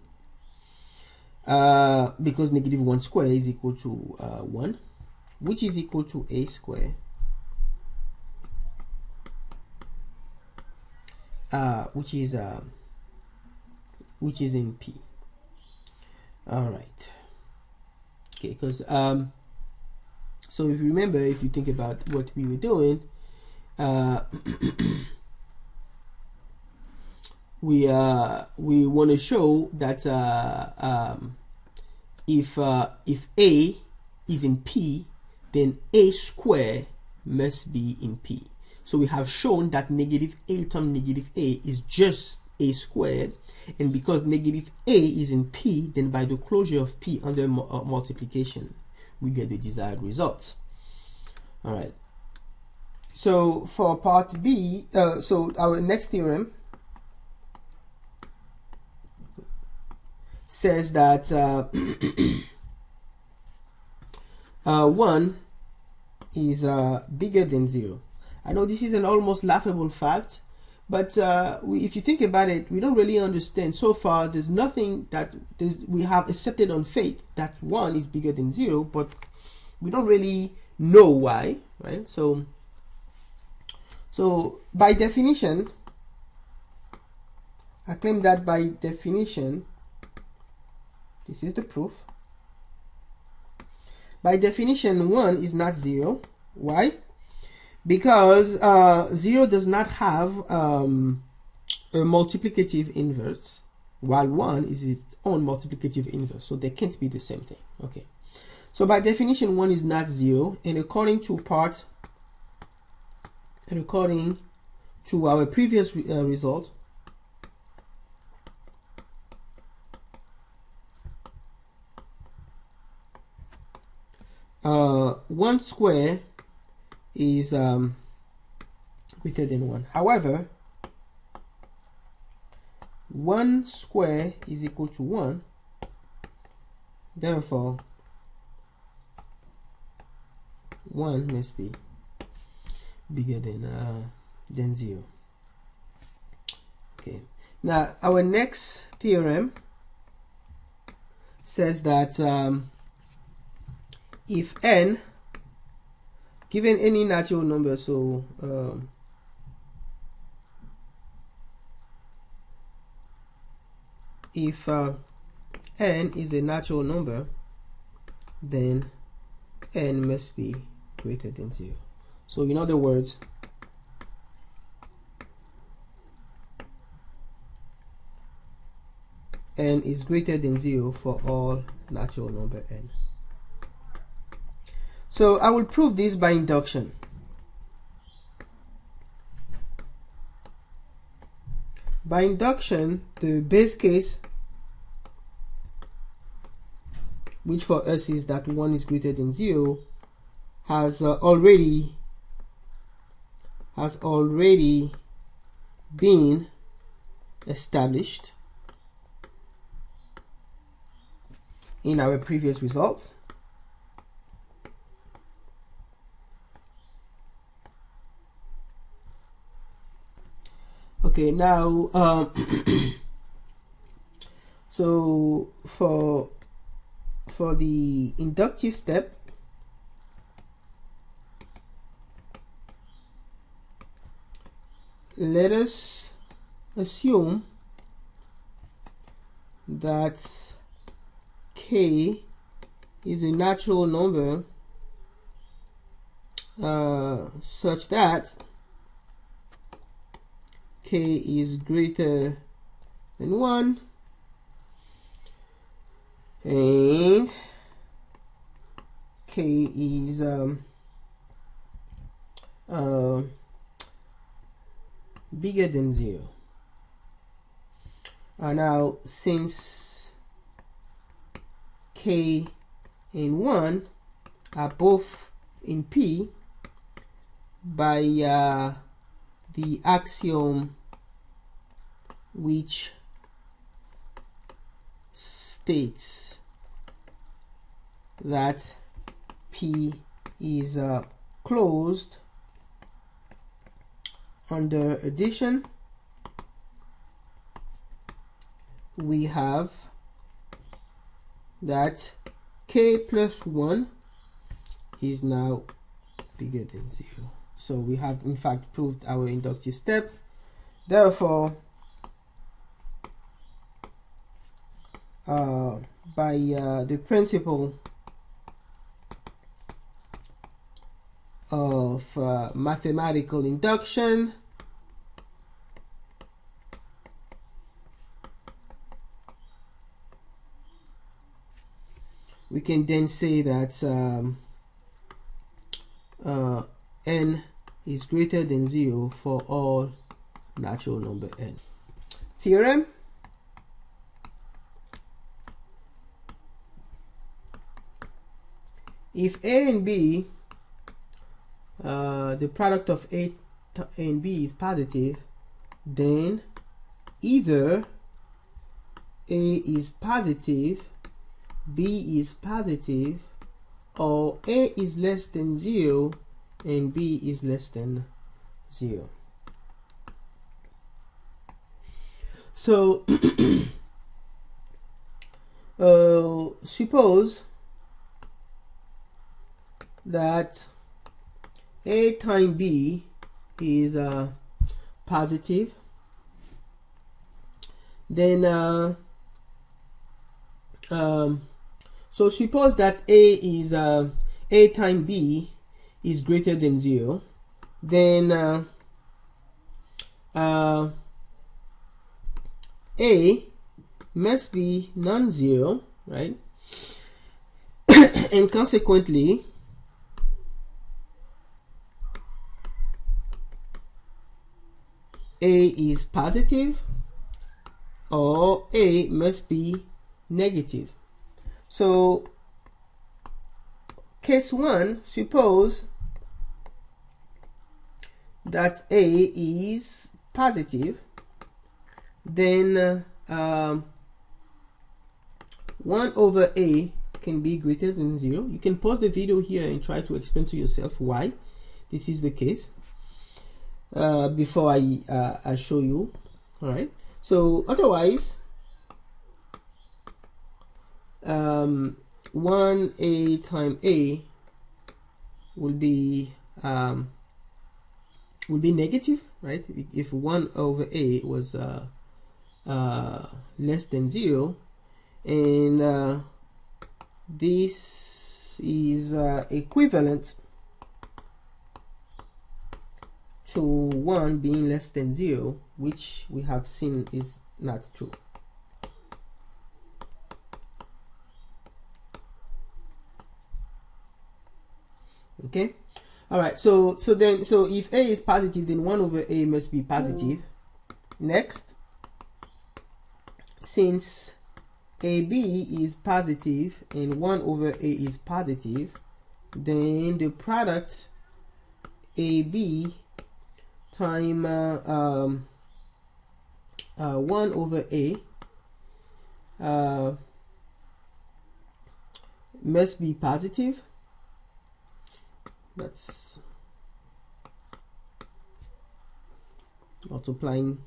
because negative 1 square is equal to 1, which is equal to a square, which is in P. All right. Okay, because so if you remember, if you think about what we were doing, we want to show that if a is in P, then a square must be in P. So we have shown that negative a times negative a is just a squared, and because negative a is in P, then by the closure of P under multiplication, we get the desired result. All right. So for part B, so our next theorem says that 1 is bigger than 0. I know this is an almost laughable fact, but if you think about it, we don't really understand. So far, there's nothing that we have accepted on faith that 1 is bigger than 0, but we don't really know why, right? So by definition, I claim that by definition, this is the proof. By definition, 1 is not 0. Why? Because 0 does not have a multiplicative inverse, while 1 is its own multiplicative inverse. So they can't be the same thing. Okay. So by definition, 1 is not 0, and according to our previous result, one square is greater than 1. However, 1 square is equal to 1. Therefore, 1 must be bigger than 0. Okay. Now our next theorem says that if n, given any natural number, so if n is a natural number, then n must be greater than 0. So in other words, n is greater than 0 for all natural number n. So I will prove this by induction. By induction, the base case which for us is that 1 is greater than 0, has already been established in our previous results. Okay, now so for the inductive step, let us assume that k is a natural number such that k is greater than 1 and k is bigger than 0. Now, since k and 1 are both in P, by the axiom which states that P is closed under addition, we have that k plus 1 is now bigger than 0. So we have in fact proved our inductive step. Therefore, by the principle of mathematical induction, we can then say that n is greater than 0 for all natural number n. Theorem: if a and b, the product of a and b is positive, then either a is positive, b is positive, or a is less than 0 and b is less than 0. So suppose that a times b is positive, then so suppose that a times b is greater than 0, then a must be non-zero, right? And consequently, a is positive or a must be negative. So case 1, suppose that a is positive, then 1 over a can be greater than 0. You can pause the video here and try to explain to yourself why this is the case before I show you. All right, so otherwise 1a times a will be negative, right? If 1 over a was less than 0, and this is equivalent to 1 being less than 0, which we have seen is not true. Okay, all right, so if a is positive, then 1 over a must be positive. Next, since AB is positive and 1 over A is positive, then the product AB time 1 over A must be positive. That's multiplying.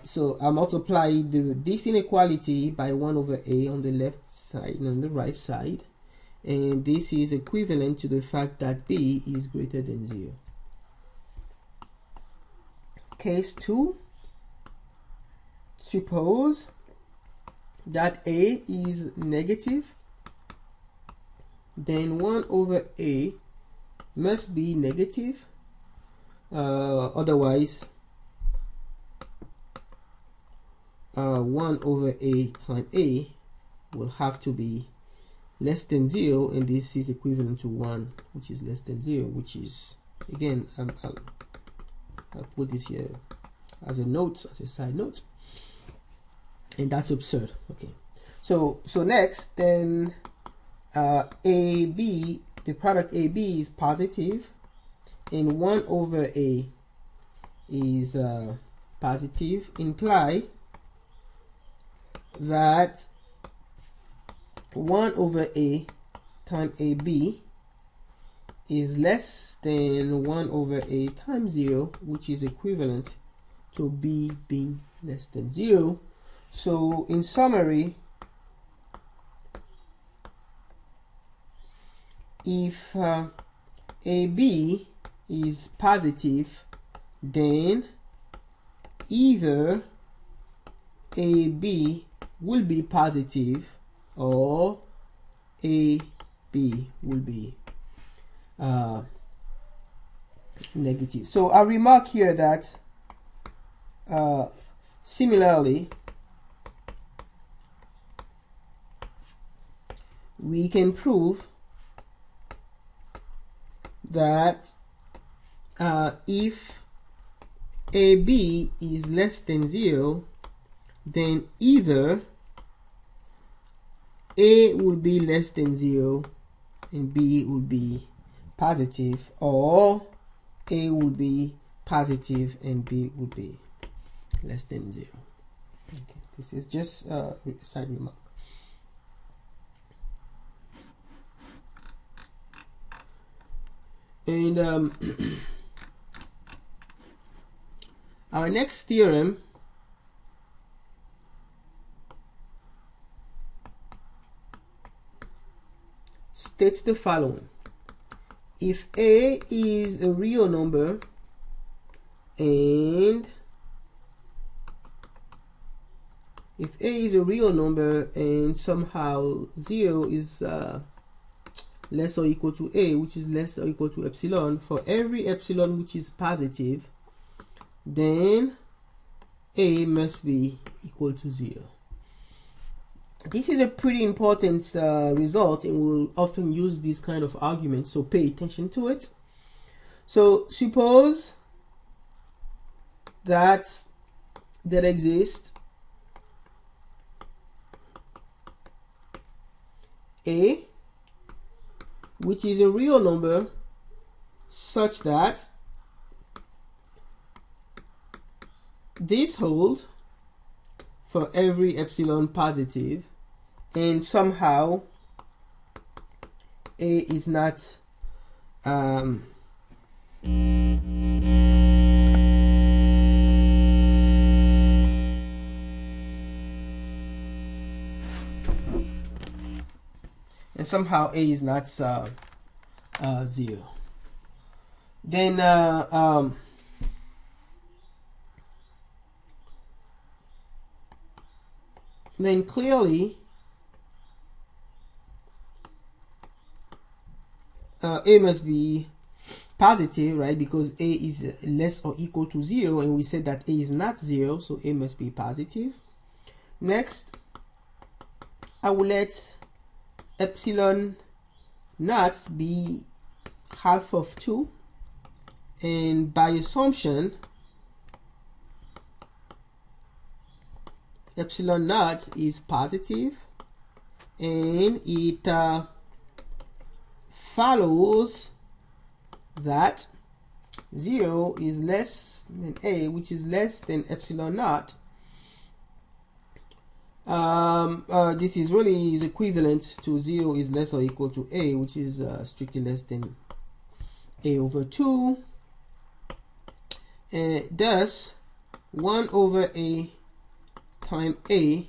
So I multiply this inequality by 1 over A on the left side and on the right side, and this is equivalent to the fact that B is greater than 0. Case 2, suppose that A is negative, then 1 over A must be negative, otherwise 1 over A times A will have to be less than 0, and this is equivalent to 1, which is less than 0, which is, again, I'll put this here as a note, as a side note, and that's absurd. Okay, so next, then AB, the product AB is positive, and 1 over A is positive, imply that 1 over A times AB is less than 1 over A times 0, which is equivalent to B being less than 0. So in summary, if AB is positive, then either AB will be positive or AB will be negative. So I remark here that similarly we can prove that if AB is less than 0, then either A will be less than 0 and B will be positive, or A will be positive and B will be less than 0. Okay, this is just a side remark. And our next theorem states the following: if A is a real number and somehow 0 is less or equal to A, which is less or equal to epsilon, for every epsilon which is positive, then A must be equal to 0. This is a pretty important result, and we'll often use this kind of argument, so pay attention to it. So suppose that there exists A, which is a real number, such that this holds for every epsilon positive, and somehow A is not and somehow A is not 0. Then clearly A must be positive, right? Because A is less or equal to 0, and we said that A is not 0, so A must be positive. Next, I will let epsilon naught be half of 2, and by assumption epsilon naught is positive, and it follows that 0 is less than a, which is less than epsilon naught. This is equivalent to 0 is less or equal to a, which is strictly less than a over 2, and thus 1 over a times a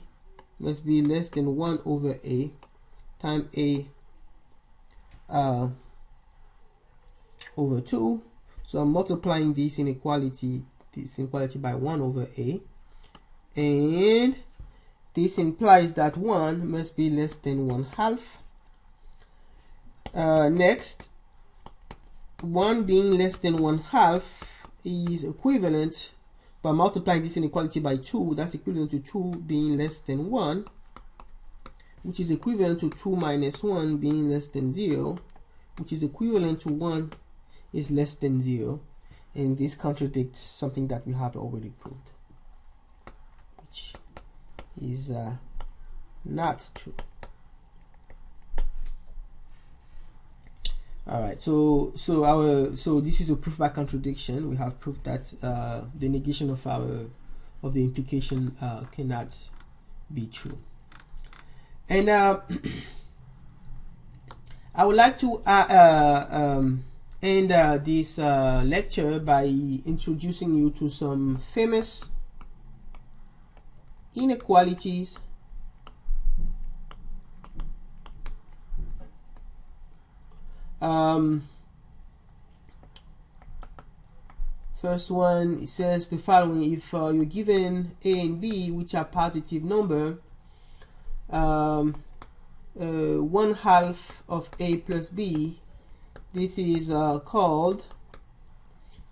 must be less than 1 over a times a over 2. So I'm multiplying this inequality by 1 over a, and this implies that 1 must be less than 1/2. Next, 1 being less than 1/2 is equivalent, by multiplying this inequality by 2, that's equivalent to 2 being less than 1, which is equivalent to 2 minus 1 being less than 0, which is equivalent to 1 is less than 0. And this contradicts something that we have already proved, which is not true. All right, so this is a proof by contradiction. We have proved that the negation of the implication cannot be true. And I would like to end this lecture by introducing you to some famous inequalities first one, it says the following: if you're given a and b, which are positive number, 1/2 of a plus b, this is called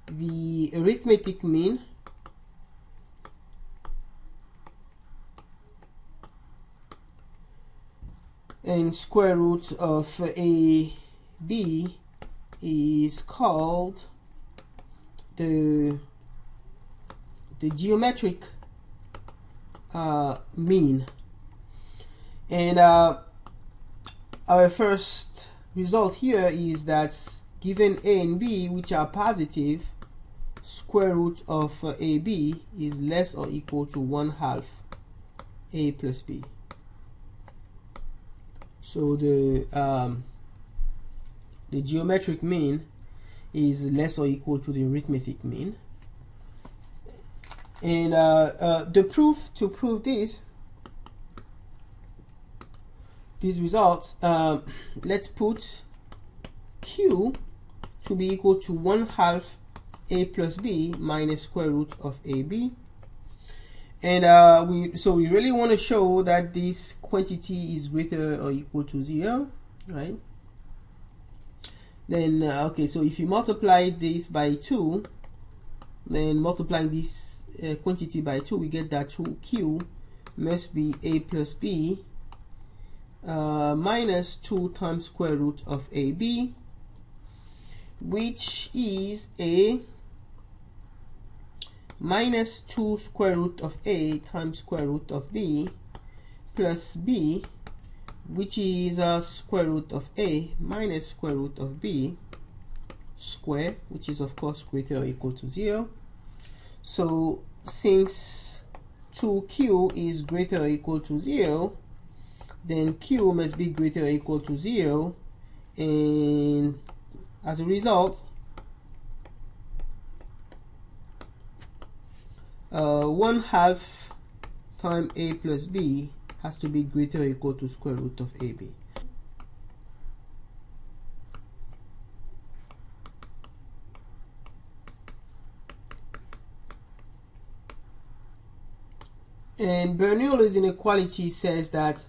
the arithmetic mean. And square root of a b is called the geometric mean. And our first result here is that given a and b, which are positive, square root of ab is less or equal to 1/2 a plus b. So the geometric mean is less or equal to the arithmetic mean. And the proof to prove these results, let's put q to be equal to 1/2 a plus b minus square root of ab. And we really want to show that this quantity is greater or equal to 0, right? Then okay, so if you multiply this by 2, then multiplying this quantity by 2, we get that 2q must be a plus b minus 2 times square root of ab, which is a minus 2 square root of a times square root of b plus b, which is square root of a minus square root of b square, which is of course greater or equal to 0. So since 2q is greater or equal to 0, then q must be greater or equal to 0, and as a result 1/2 times a plus b has to be greater or equal to square root of ab. And Bernoulli's inequality says that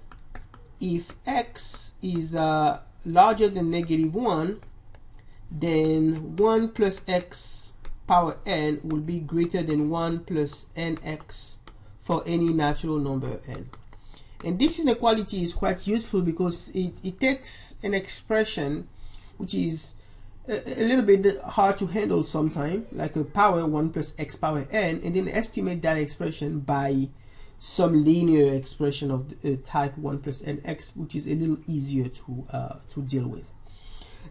if x is larger than -1, then 1 plus x power n will be greater than 1 plus nx for any natural number n. And this inequality is quite useful because it takes an expression which is a little bit hard to handle sometimes, like a power 1 plus x power n, and then estimate that expression by some linear expression of the type 1 plus nx, which is a little easier to deal with.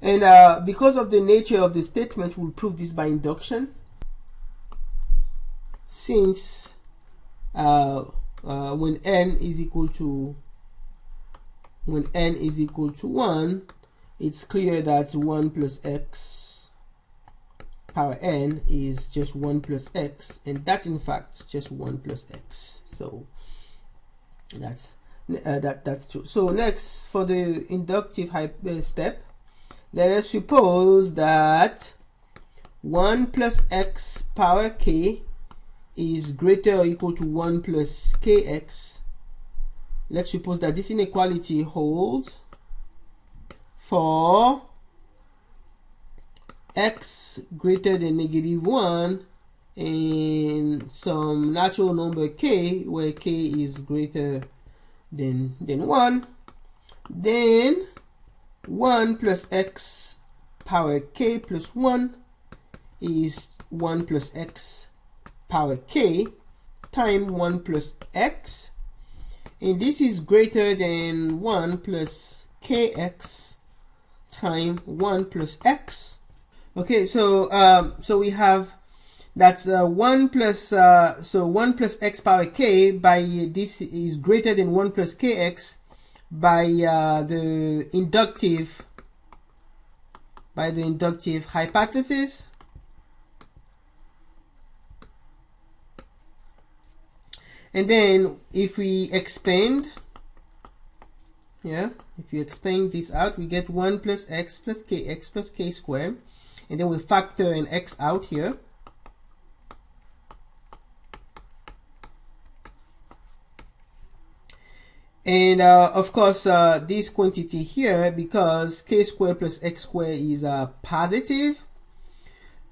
And because of the nature of the statement, we'll prove this by induction. Since when n is equal to 1, it's clear that 1 plus x power n is just 1 plus x, and that's in fact just 1 plus x. So that's true. So next, for the inductive step, let us suppose that 1 plus x power k is greater or equal to 1 plus kx. Let's suppose that this inequality holds for x greater than -1 and some natural number k, where k is greater than 1. Then 1 plus x power k plus 1 is 1 plus x power k times 1 plus x, and this is greater than 1 plus kx times 1 plus x. Okay, so we have that's 1 plus x power k, by this is greater than 1 plus kx by the inductive hypothesis. And then if we expand, if you expand this out, we get 1 plus x plus kx plus k squared, and then we factor an x out here. And of course, this quantity here, because k squared plus x squared is positive,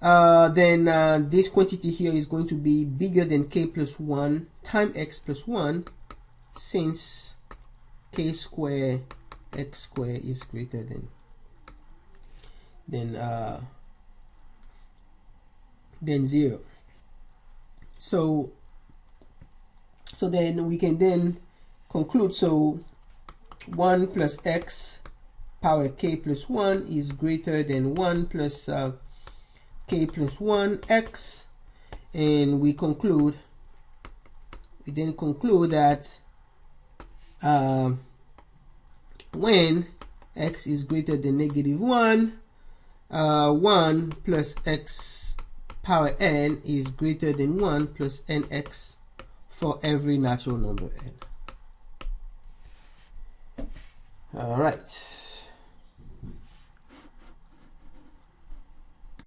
then this quantity here is going to be bigger than k plus 1 times x plus 1, since k squared x squared is greater than 0. So then we can then conclude. So 1 plus x power k plus 1 is greater than 1 plus k plus 1 x, and we then conclude that when x is greater than -1, 1 plus x power n is greater than 1 plus nx for every natural number n. All right.